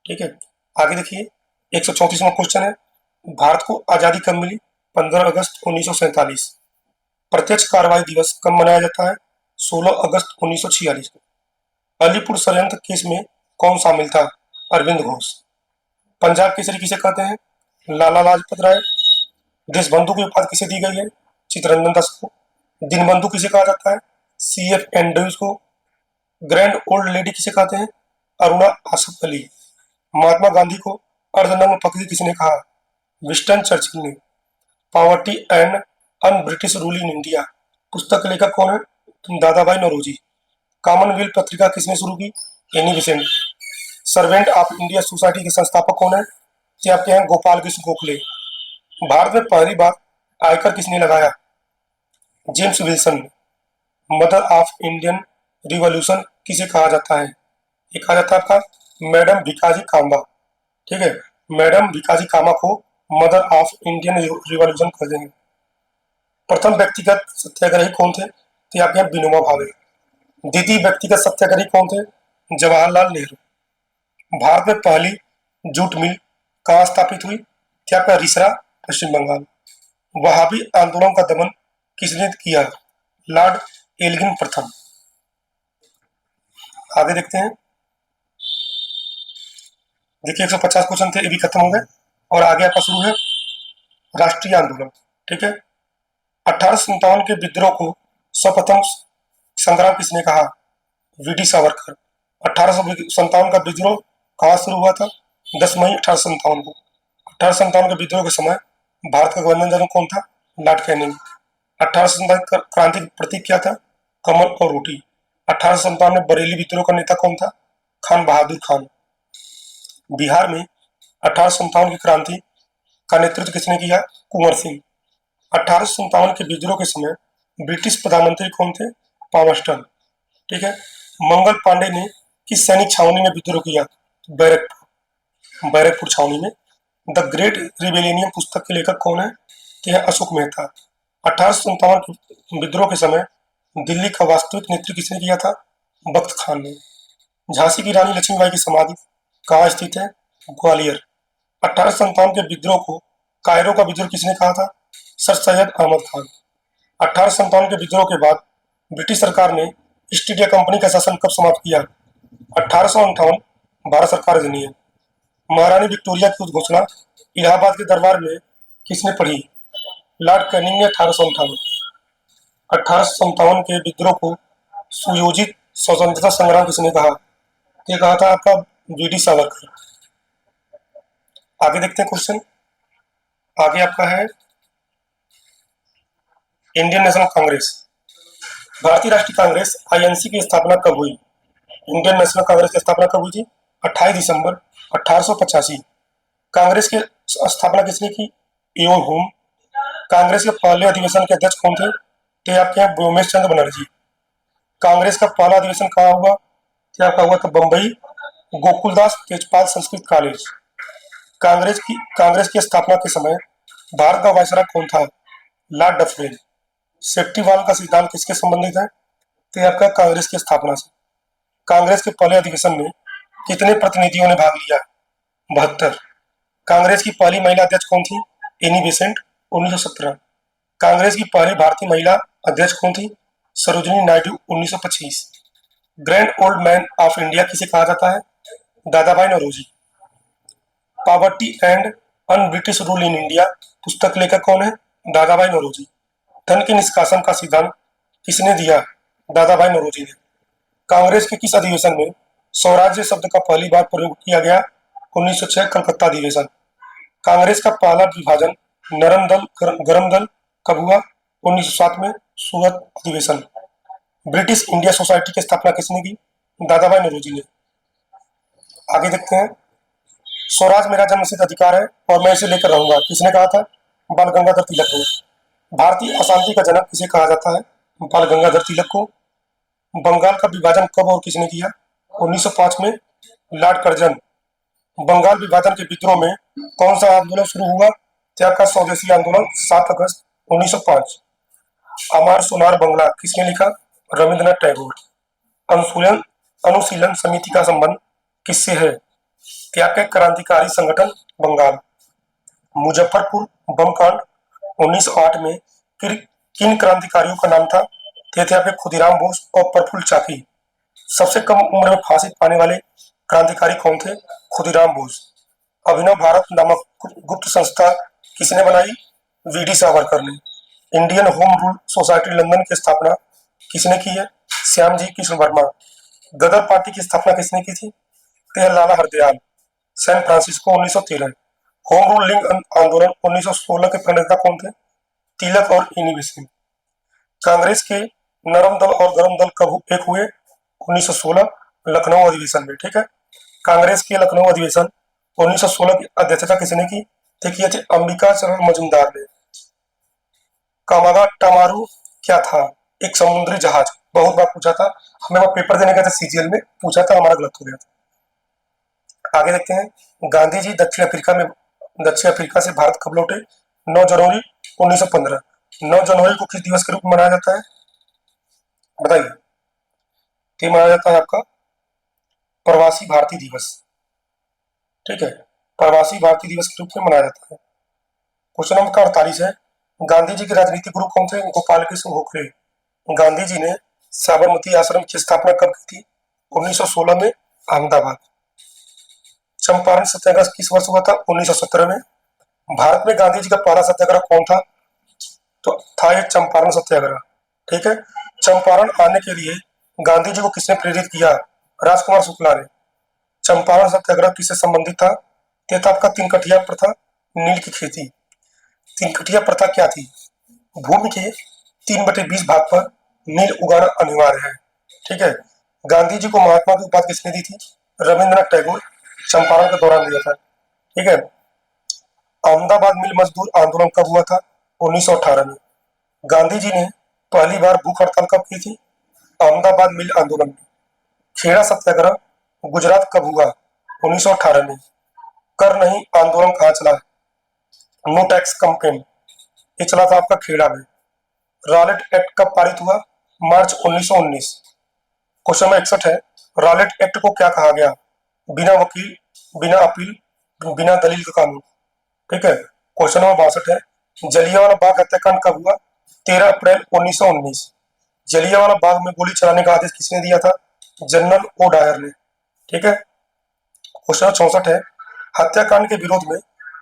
ठीक है। आगे देखिए, 134वां क्वेश्चन है, भारत को आजादी कब मिली? 15 अगस्त 1947। प्रत्यक्ष कार्रवाई दिवस कब मनाया जाता है? 16 अगस्त 1946 को। अलीपुर षड्यंत्र केस में कौन शामिल था? अरविंद घोष। पंजाब केसरी किसे कहते हैं? लाला लाजपत राय। देशबंधु की उपाधि किसे दी गई है? चित्तरंजन दास को। दीनबंधु किसे कहा जाता है? CF एंड्रयूज को। ग्रैंड ओल्ड लेडी किसे कहते हैं? अरुणा आसफ अली। महात्मा गांधी को अर्धनग्न फकीर किसने कहा? विंस्टन चर्चिल ने। Poverty and un British rule in India पुस्तक के लेखक कौन है? दादा भाई नौरोजी। कॉमनवेल्थ पत्रिका किसने शुरू की? Annie Besant. Servant of India society के संस्थापक कौन है? ये आपके हैं गोपाल कृष्ण गोखले। भारत में पहली बार आयकर किसने लगाया? जेम्स विल्सन ने। मदर ऑफ इंडियन रिवॉल्यूशन किसे कहा जाता है? ये कहा जाता है आपका मैडम भिकाजी कामा। ठीक है। मैडम भिकाजी कामा को मदर ऑफ इंडियन रिवॉल्यूशन कहते हैं। प्रथम व्यक्तिगत सत्याग्रही कौन थे? तो आपके यहाँ विनोबा भावे। द्वितीय व्यक्तिगत सत्याग्रही कौन थे? जवाहरलाल नेहरू। भारत में पहली जूट मिल कहाँ स्थापित हुई? क्या आपका रिसरा, पश्चिम बंगाल। वहाबी आंदोलन का दमन किसने किया? लॉर्ड एल्गिन प्रथम। आगे देखते हैं। देखिए 150 क्वेश्चन थे, ये भी खत्म हो गए और आगे आपका शुरू है राष्ट्रीय आंदोलन। ठीक है। 1857 के विद्रोह को सर्वप्रथम संग्राम किसने कहा? वीडी सावरकर। 1857 का विद्रोह कहाँ शुरू हुआ था? 10 मई 1857 को। 1857 के विद्रोह के समय भारत का गवर्नर जनरल कौन था? Lord Canning. 1857 क्रांति प्रतीक क्या था? कमल और रोटी। 1857 में बरेली विद्रोह का नेता कौन था? खान बहादुर खान। बिहार में 1857 की क्रांति का नेतृत्व किसने किया? कुंवर सिंह। 1857 के विद्रोह के समय ब्रिटिश प्रधानमंत्री कौन थे? पावरस्टन। ठीक है। मंगल पांडे ने किस सैनिक छावनी में विद्रोह किया? बैरकपुर छावनी में। द ग्रेट रिबेलियन पुस्तक के लेखक कौन है? ते हैं अशोक मेहता। 1857 के विद्रोह के समय दिल्ली का वास्तविक नेतृत्व किसने किया था? बख्त खान ने। झांसी की रानी लक्ष्मीबाई की समाधि कहाँ स्थित है? ग्वालियर। 1857 के विद्रोह को कायरो का विद्रोह किसने कहा था? सर सैयद अहमद खान। 1857 के विद्रोह के बाद ब्रिटिश सरकार ने ईस्ट इंडिया कंपनी का शासन कब समाप्त किया? 1858 भारत सरकार अधिनियम। महारानी विक्टोरिया की उद्घोषणा इलाहाबाद के दरबार में किसने पढ़ी? लॉर्ड कैनिंग ने 1858। 1857 के विद्रोह को सुयोजित स्वतंत्रता संग्राम किसने कहा? ये कहा था आपका वीडी सावरकर। आगे देखते हैं क्वेश्चन। आगे आपका है इंडियन नेशनल कांग्रेस। भारतीय राष्ट्रीय कांग्रेस आईएनसी की स्थापना कब हुई? इंडियन नेशनल कांग्रेस की स्थापना कब हुई थी? 28 दिसंबर 1885। कांग्रेस की स्थापना किसने की? एओ होम। कांग्रेस के पहले अधिवेशन के अध्यक्ष कौन थे? तो आपके यहाँ व्योमेश चंद्र बनर्जी। कांग्रेस का पहला अधिवेशन कहाँ हुआ? तो आपका हुआ था बंबई गोकुलदास तेजपाल संस्कृत कॉलेज। कांग्रेस की स्थापना के समय भारत का वायसराय कौन था? Lord Dufferin. सेफ्टी वाल का सिद्धांत किसके संबंधित है? तो आपका कांग्रेस की स्थापना से। कांग्रेस के पहले अधिवेशन में कितने प्रतिनिधियों ने भाग लिया? 72। कांग्रेस की पहली महिला अध्यक्ष कौन थी? Annie Besant 1917। कांग्रेस की पहली भारतीय महिला अध्यक्ष कौन थी? Sarojini Naidu 1925। Grand old man of India किसे कहा जाता है? Dadabhai Naoroji. Poverty and un British rule in India पुस्तक लेखक कौन है? दादाभाई नौरोजी। धन के निष्कासन का सिद्धांत किसने दिया? दादाभाई नौरोजी ने। कांग्रेस के किस अधिवेशन में स्वराज्य शब्द का पहली बार प्रयोग किया गया? 1906 कलकत्ता अधिवेशन। कांग्रेस का पहला विभाजन नरम दल गरम दल कब हुआ? 1907 में सूरत अधिवेशन। ब्रिटिश इंडिया सोसाइटी की स्थापना किसने की? दादाभाई नौरोजी ने। आगे देखते हैं। स्वराज मेरा जन्मसिद्ध अधिकार है और मैं इसे लेकर रहूंगा किसने कहा था? बाल गंगाधर तिलक ने। भारतीय अशांति का जनक किसे कहा जाता है? बाल गंगाधर तिलक को। बंगाल का विभाजन कब और किसने किया? 1905 में लॉर्ड कर्जन। बंगाल विभाजन के विद्रोह में कौन सा आंदोलन शुरू हुआ? त्याग का स्वदेशी आंदोलन 7 अगस्त 1905। अमर सोनार बंगला किसने लिखा? रविंद्रनाथ टैगोर। अनुशीलन अनुशीलन समिति का संबंध किससे है? त्याग के क्रांतिकारी संगठन बंगाल। मुजफ्फरपुर बम कांड 1908 में किन क्रांतिकारियों का नाम था? थे आपके खुदीराम बोस और प्रफुल्ल चाकी। सबसे कम उम्र में फांसी पाने वाले क्रांतिकारी कौन थे? खुदीराम बोस। अभिनव भारत नामक गुप्त संस्था किसने बनाई? वीडी सावरकर ने। Indian Home Rule Society London की स्थापना किसने की है? श्यामजी कृष्ण वर्मा। गदर पार्टी की स्थापना किसने की थी? Lala Hardayal. San Francisco 1913। Home rule league आंदोलन 1916 के प्रणेता कौन थे? तिलक और एनी बेसेंट। कांग्रेस के नरम दल और गरम दल कब एक हुए? 1916 लखनऊ अधिवेशन में। ठीक है। कांग्रेस के लखनऊ अधिवेशन 1916 की अध्यक्षता किसने की? किए थे अंबिका चरण मजूमदार ने। कामागा टामारू क्या था? एक समुद्री जहाज। बहुत बार पूछा था, हमें वो पेपर देने गए थे सीजीएल में, पूछा था, हमारा गलत हो गया था। आगे देखते हैं। गांधी जी दक्षिण अफ्रीका से भारत कब लौटे? 9 जनवरी 1915। 9 जनवरी को किस दिवस के रूप में मनाया जाता है? बताइए। ये मनाया जाता है आपका प्रवासी भारतीय दिवस। ठीक है, प्रवासी भारतीय दिवस के रूप में मनाया जाता है। क्वेश्चन नंबर 48 है। गांधी जी के राजनीतिक गुरु कौन थे? गोपाल कृष्ण गोखले। गांधी जी ने साबरमती आश्रम की स्थापना कब की थी? 1916 में अहमदाबाद। चंपारण सत्याग्रह किस वर्ष हुआ था? 1917 में। भारत में गांधी जी का पहला सत्याग्रह कौन था? तो था ये चंपारण सत्याग्रह। ठीक है। चंपारण आने के लिए गांधी जी को किसने प्रेरित किया? राजकुमार शुक्ला ने। चंपारण सत्याग्रह किससे संबंधित था? यह था आपका तीन कठिया प्रथा, नील की खेती। तीन कठिया प्रथा क्या थी? भूमि के 3/20 भाग पर नील उगाना अनिवार्य है। ठीक है। गांधी जी को महात्मा की उपाधि किसने दी थी? रविंद्रनाथ टैगोर चंपारण के दौरान दिया था। ठीक है। अहमदाबाद मिल मजदूर आंदोलन कब हुआ था? 1918 में। गांधी जी ने पहली बार भूख हड़ताल कब की थी? अहमदाबाद मिल आंदोलन में। खेड़ा सत्याग्रह गुजरात कब हुआ? 1918 में। कर नहीं आंदोलन कहाँ चला? नो टैक्स कैंपेन ये चला था आपका खेड़ा में। रॉलेट एक्ट कब पारित हुआ? मार्च 1919। क्वेश्चन नंबर 61 है, रॉलेट एक्ट को क्या कहा गया? बिना वकील, बिना अपील, बिना दलील का कानून। ठीक है। क्वेश्चन नंबर 62 है, जलियांवाला बाग हत्याकांड कब हुआ? 13 अप्रैल 1919। जलियांवाला बाग में गोली चलाने का आदेश किसने दिया था? जनरल ओ डायर ने। ठीक है। क्वेश्चन नंबर 64 है, हत्याकांड के विरोध में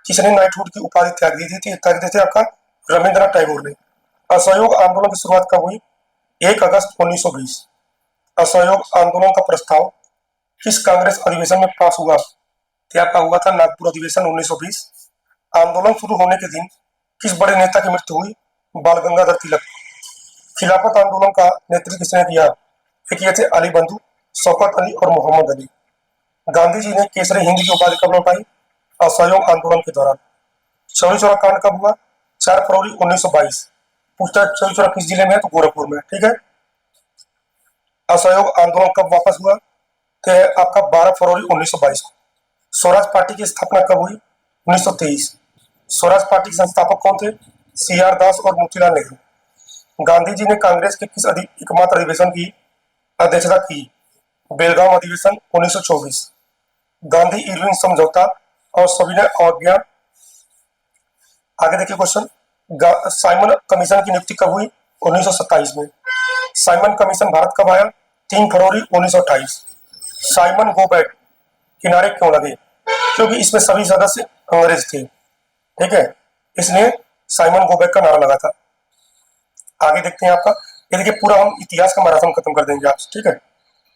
किसने नाइटहुड की उपाधि त्याग दी थी? त्याग दी थी आपका रविंद्रनाथ टैगोर ने। असहयोग आंदोलन की शुरुआत कब हुई? 1 अगस्त 1920। असहयोग आंदोलन का प्रस्ताव किस कांग्रेस अधिवेशन में पास हुआ? क्या का हुआ था? नागपुर अधिवेशन 1920। आंदोलन शुरू होने के दिन किस बड़े नेता की मृत्यु हुई? बाल गंगाधर तिलक। खिलाफत आंदोलन का नेतृत्व किसने किया? ये किए थे अली बंधु, शौकत अली और मोहम्मद अली। गांधी जी ने केसरी हिंद की उपाधि कब लौटाई? असहयोग आंदोलन के दौरान। चौरी चौरा कांड कब हुआ? 4 फरवरी 1922। पूछता है चौरी चौरा किस जिले में है? तो गोरखपुर में। ठीक है। असहयोग आंदोलन कब वापस हुआ? तो आपका 12 फरवरी 1922 को। स्वराज पार्टी की स्थापना कब हुई? 1923। स्वराज पार्टी के संस्थापक कौन थे? CR दास और मोतीलाल नेहरू। गांधी जी ने कांग्रेस के किस एकमात्र अधिवेशन की अध्यक्षता की? बेलगाम अधिवेशन 1924। गांधी इरविन समझौता और सविनय अवज्ञा। आगे देखिए क्वेश्चन, साइमन कमीशन की नियुक्ति कब हुई? 1927 में। साइमन कमीशन भारत कब आया? 3 फरवरी 1928। साइमन गो बैक किनारे क्यों लगे? क्योंकि इसमें सभी सदस्य अंग्रेज थे। ठीक है, इसलिए साइमन गो बैक का नारा लगा था। आगे देखते हैं आपका, ये देखिए पूरा हम इतिहास का मैराथन खत्म कर देंगे आपसे। ठीक है।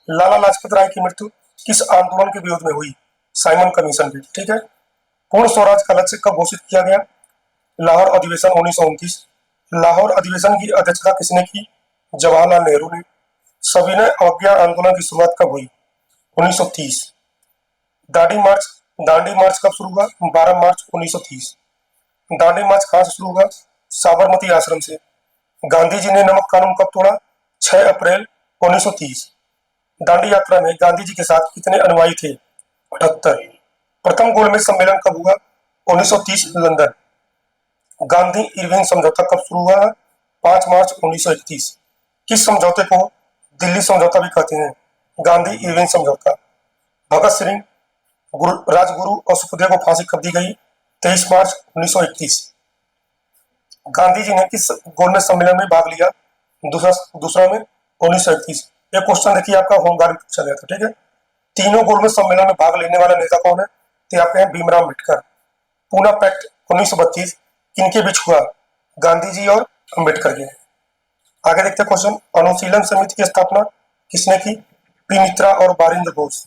लाला लाजपत राय की मृत्यु किस आंदोलन के विरोध में हुई? साइमन कमीशन भी। ठीक है। पूर्ण स्वराज का लक्ष्य कब घोषित किया गया? लाहौर अधिवेशन 1929। लाहौर अधिवेशन की अध्यक्षता किसने की? जवाहरलाल नेहरू ने। सविनय अवज्ञा आंदोलन की शुरुआत कब हुई? 1930। दांडी मार्च कब शुरू हुआ? 12 मार्च 1930। दांडी मार्च कहां से शुरू हुआ? साबरमती आश्रम से। गांधी जी ने नमक कानून कब तोड़ा? 6 अप्रैल 1930। दांडी यात्रा में गांधी जी के साथ कितने अनुयायी थे? 78। प्रथम गोलमेज सम्मेलन कब हुआ? 1930 लंदन। गांधी इरविन समझौता कब शुरू हुआ? 5 मार्च 1931। किस समझौते को दिल्ली समझौता भी कहते हैं? गांधी इरविन समझौता। भगत सिंह, राजगुरु और सुखदेव को फांसी कब दी गई? 23 मार्च 1931। गांधी जी ने किस गोलमेज सम्मेलन में भाग लिया? दूसरा में 1931। ये क्वेश्चन देखिए आपका होमगार्ड में पूछा गया था। ठीक है। तीनों गोलमेज सम्मेलन में भाग लेने वाला नेता कौन है? तो आपके हैं भीमराव अम्बेडकर। पूना पैक्ट 1932 किनके बीच हुआ? गांधी जी और अम्बेडकर के। आगे देखते हैं क्वेश्चन, अनुशीलन समिति की स्थापना किसने की? पी मित्रा और बारिंद्र घोष।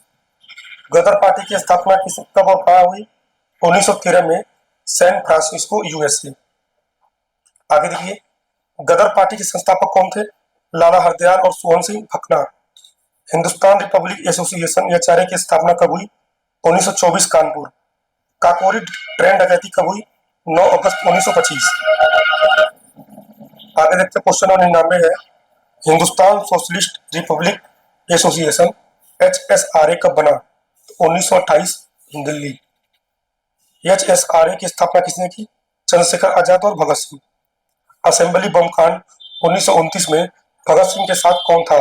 गदर पार्टी की स्थापना किस कब और कहाँ हुई? 1913 में सैन फ्रांसिस्को USA। आगे देखिए, गदर पार्टी के संस्थापक कौन थे? लाला हरदयाल और सोहन सिंह भकना। हिंदुस्तान रिपब्लिक एसोसिएशन या चारे की स्थापना कब हुई? 1924 कानपुर। काकोरी ट्रेन डकैती कब हुई? 9 अगस्त 1925। आगे देखते क्वेश्चन नंबर 99 है, Hindustan socialist Republic association HSRA कब बना? 1928 दिल्ली। HSRA की स्थापना किसने की? चंद्रशेखर आजाद और भगत सिंह। असेंबली बम कांड 1929 में भगत सिंह के साथ कौन था?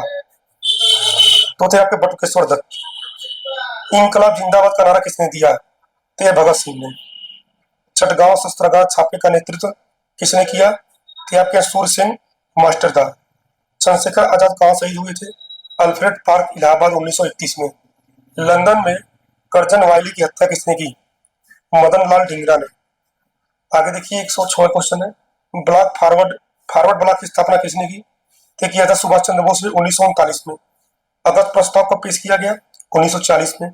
तो थे आपके बटुकेश्वर दत्त। इनकलाब जिंदाबाद का नारा किसने दिया? तो भगत सिंह ने। चटगांव शस्त्रागार छापे का नेतृत्व किसने किया? तो आपके सूर्य सेन मास्टर था। चंद्रशेखर आजाद कहाँ शहीद हुए थे? अल्फ्रेड पार्क इलाहाबाद 1931 में। लंदन में कर्जन वायली की हत्या किसने की? मदन लाल ढींगरा ने। आगे देखिए 106 क्वेश्चन है, ब्लॉक फॉरवर्ड ब्लॉक की स्थापना किसने की? तो किया था सुभाष चंद्र बोस ने 1939 में। अगस्त प्रस्ताव को पेश किया गया 1940 में।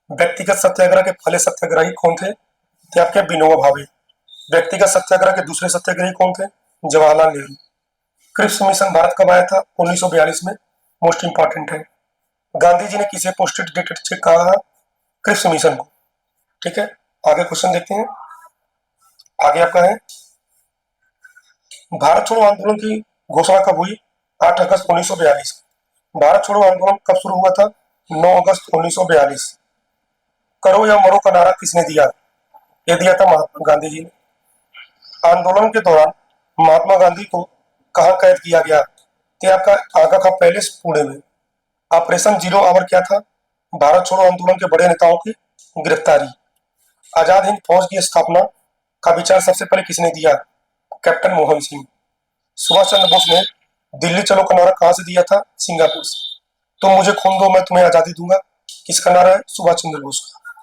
व्यक्तिगत सत्याग्रह के पहले सत्याग्रही कौन थे? तो आपके विनोबा भावे। व्यक्तिगत सत्याग्रह के दूसरे सत्याग्रही कौन थे? जवाहरलाल नेहरू। क्रिप्स मिशन भारत कब आया था? 1942 में। मोस्ट इंपॉर्टेंट है। गांधी जी ने किसे पोस्टेड डिक्टेटरशिप कहा? क्रिप्स मिशन को। ठीक है। आगे क्वेश्चन देखते हैं। आगे आपका है, भारत छोड़ो आंदोलन की घोषणा कब हुई? 8 अगस्त 1942। भारत छोड़ो आंदोलन कब शुरू हुआ था? 9 अगस्त 1942। करो या मरो का नारा किसने दिया? ये दिया था महात्मा गांधी जी ने। आंदोलन के दौरान महात्मा गांधी को कहाँ कैद किया गया? तो आपका आगा का पैलेस पुणे में। ऑपरेशन जीरो आवर क्या था? भारत छोड़ो आंदोलन के बड़े नेताओं की गिरफ्तारी। आजाद हिंद फौज की स्थापना का विचार सबसे पहले किसने दिया? कैप्टन मोहन सिंह। सुभाष चंद्र बोस ने दिल्ली चलो का नारा कहां से दिया था? सिंगापुर से। तुम मुझे खून दो मैं तुम्हें आजादी दूंगा, किसका नारा है? सुभाष चंद्र बोस का।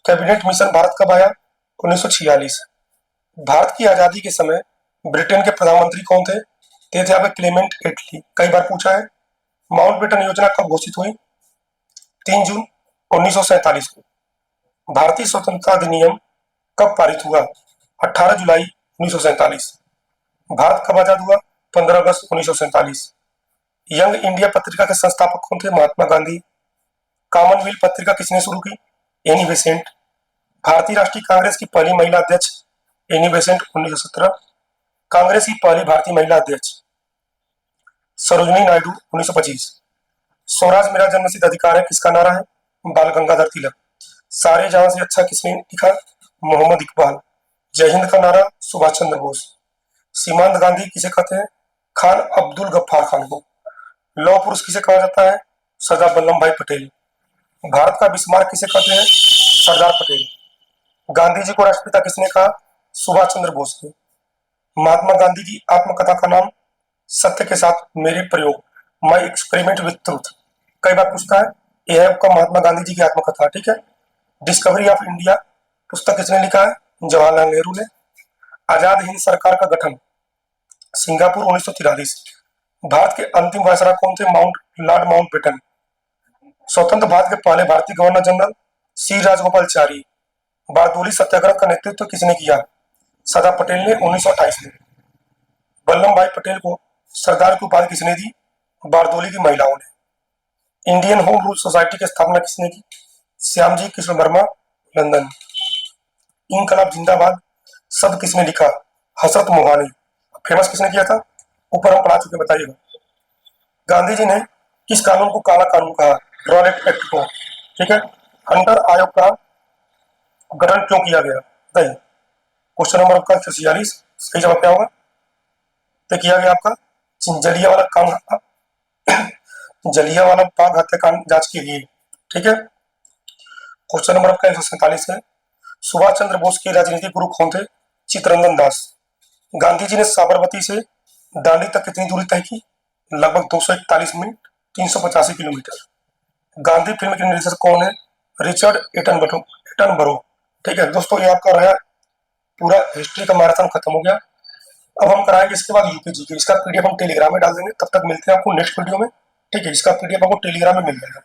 कैबिनेट मिशन भारत कब आया? 1946। भारत की आजादी के समय ब्रिटेन के प्रधानमंत्री कौन थे? ते थे क्लेमेंट एटली, कई बार पूछा है। माउंटबेटन योजना कब घोषित हुई? 3 जून 1947 को। भारतीय स्वतंत्रता अधिनियम कब पारित हुआ? 18 जुलाई 1947। भारत कब आजाद हुआ? 15 अगस्त 1947। यंग इंडिया पत्रिका के संस्थापक कौन थे? महात्मा गांधी। कॉमनवेल्थ पत्रिका किसने शुरू की? Annie Besant. भारतीय राष्ट्रीय कांग्रेस की पहली महिला अध्यक्ष? Annie Besant 1917। कांग्रेस की पहली भारतीय महिला अध्यक्ष? सरोजिनी नायडू 1925। स्वराज मेरा जन्मसिद्ध अधिकार है, किसका नारा है? बाल गंगाधर तिलक। सारे जहां से अच्छा किसने लिखा? मोहम्मद इकबाल। जय हिंद का नारा? सुभाष चंद्र बोस। सीमांत गांधी किसे कहते हैं? खान अब्दुल गफ्फार खान को। लौह पुरुष किसे कहा जाता है? सरदार वल्लभ भाई पटेल। भारत का बिस्मार्क किसे कहते हैं? सरदार पटेल। गांधी जी को राष्ट्रपिता किसने कहा? सुभाष चंद्र बोस ने। महात्मा गांधी की आत्मकथा का नाम? सत्य के साथ मेरे प्रयोग, माई एक्सपेरिमेंट विथ ट्रूथ। कई बार पूछता है। यह है आपका महात्मा गांधी जी की आत्मकथा, ठीक है। डिस्कवरी ऑफ इंडिया पुस्तक किसने लिखा है? जवाहरलाल नेहरू ने। आजाद हिंद सरकार का गठन? सिंगापुर 1943। भारत के अंतिम वायसराय कौन थे? Lord Mountbatten. स्वतंत्र भारत के पहले भारतीय गवर्नर जनरल? सी राजगोपालचारी। बारदोली सत्याग्रह का नेतृत्व किसने किया? सरदार पटेल ने 1928 में। वल्लभ भाई पटेल को सरदार की उपाधि किसने दी? बारदोली की महिलाओं ने। इंडियन होम रूल सोसाइटी की स्थापना किसने की? श्यामजी कृष्ण वर्मा, लंदन। इनकलाब जिंदाबाद शब्द किसने लिखा? हसरत मोहानी। फेमस किसने किया था? ऊपर हम पढ़ा चुके, बताइएगा। गांधी जी ने किस कानून को काला कानून कहा? रॉलेट एक्ट को, ठीक है। हंटर आयोग का गठन क्यों किया गया? बताइए। क्वेश्चन नंबर आपका 46, सही जवाब क्या होगा? तो किया गया आपका जलियांवाला बाग हत्याकांड जांच के लिए, ठीक है। क्वेश्चन नंबर आपका 147 है। सुभाष चंद्र बोस के राजनीतिक गुरु कौन थे? चित्तरंजन दास। गांधी जी ने साबरमती से दांडी तक कितनी दूरी तय की? लगभग 241 मील, 385 किलोमीटर। गांधी फिल्म के निर्देशक कौन है? Richard Attenborough. ठीक है दोस्तों, ये आपका रहा पूरा हिस्ट्री का मैराथन खत्म हो गया। अब हम कराएंगे इसके बाद यूपीजी के। इसका पीडीएफ हम टेलीग्राम में डाल देंगे। तब तक मिलते हैं आपको नेक्स्ट वीडियो में, ठीक है। इसका पीडीएफ आपको टेलीग्राम में मिल जाएगा।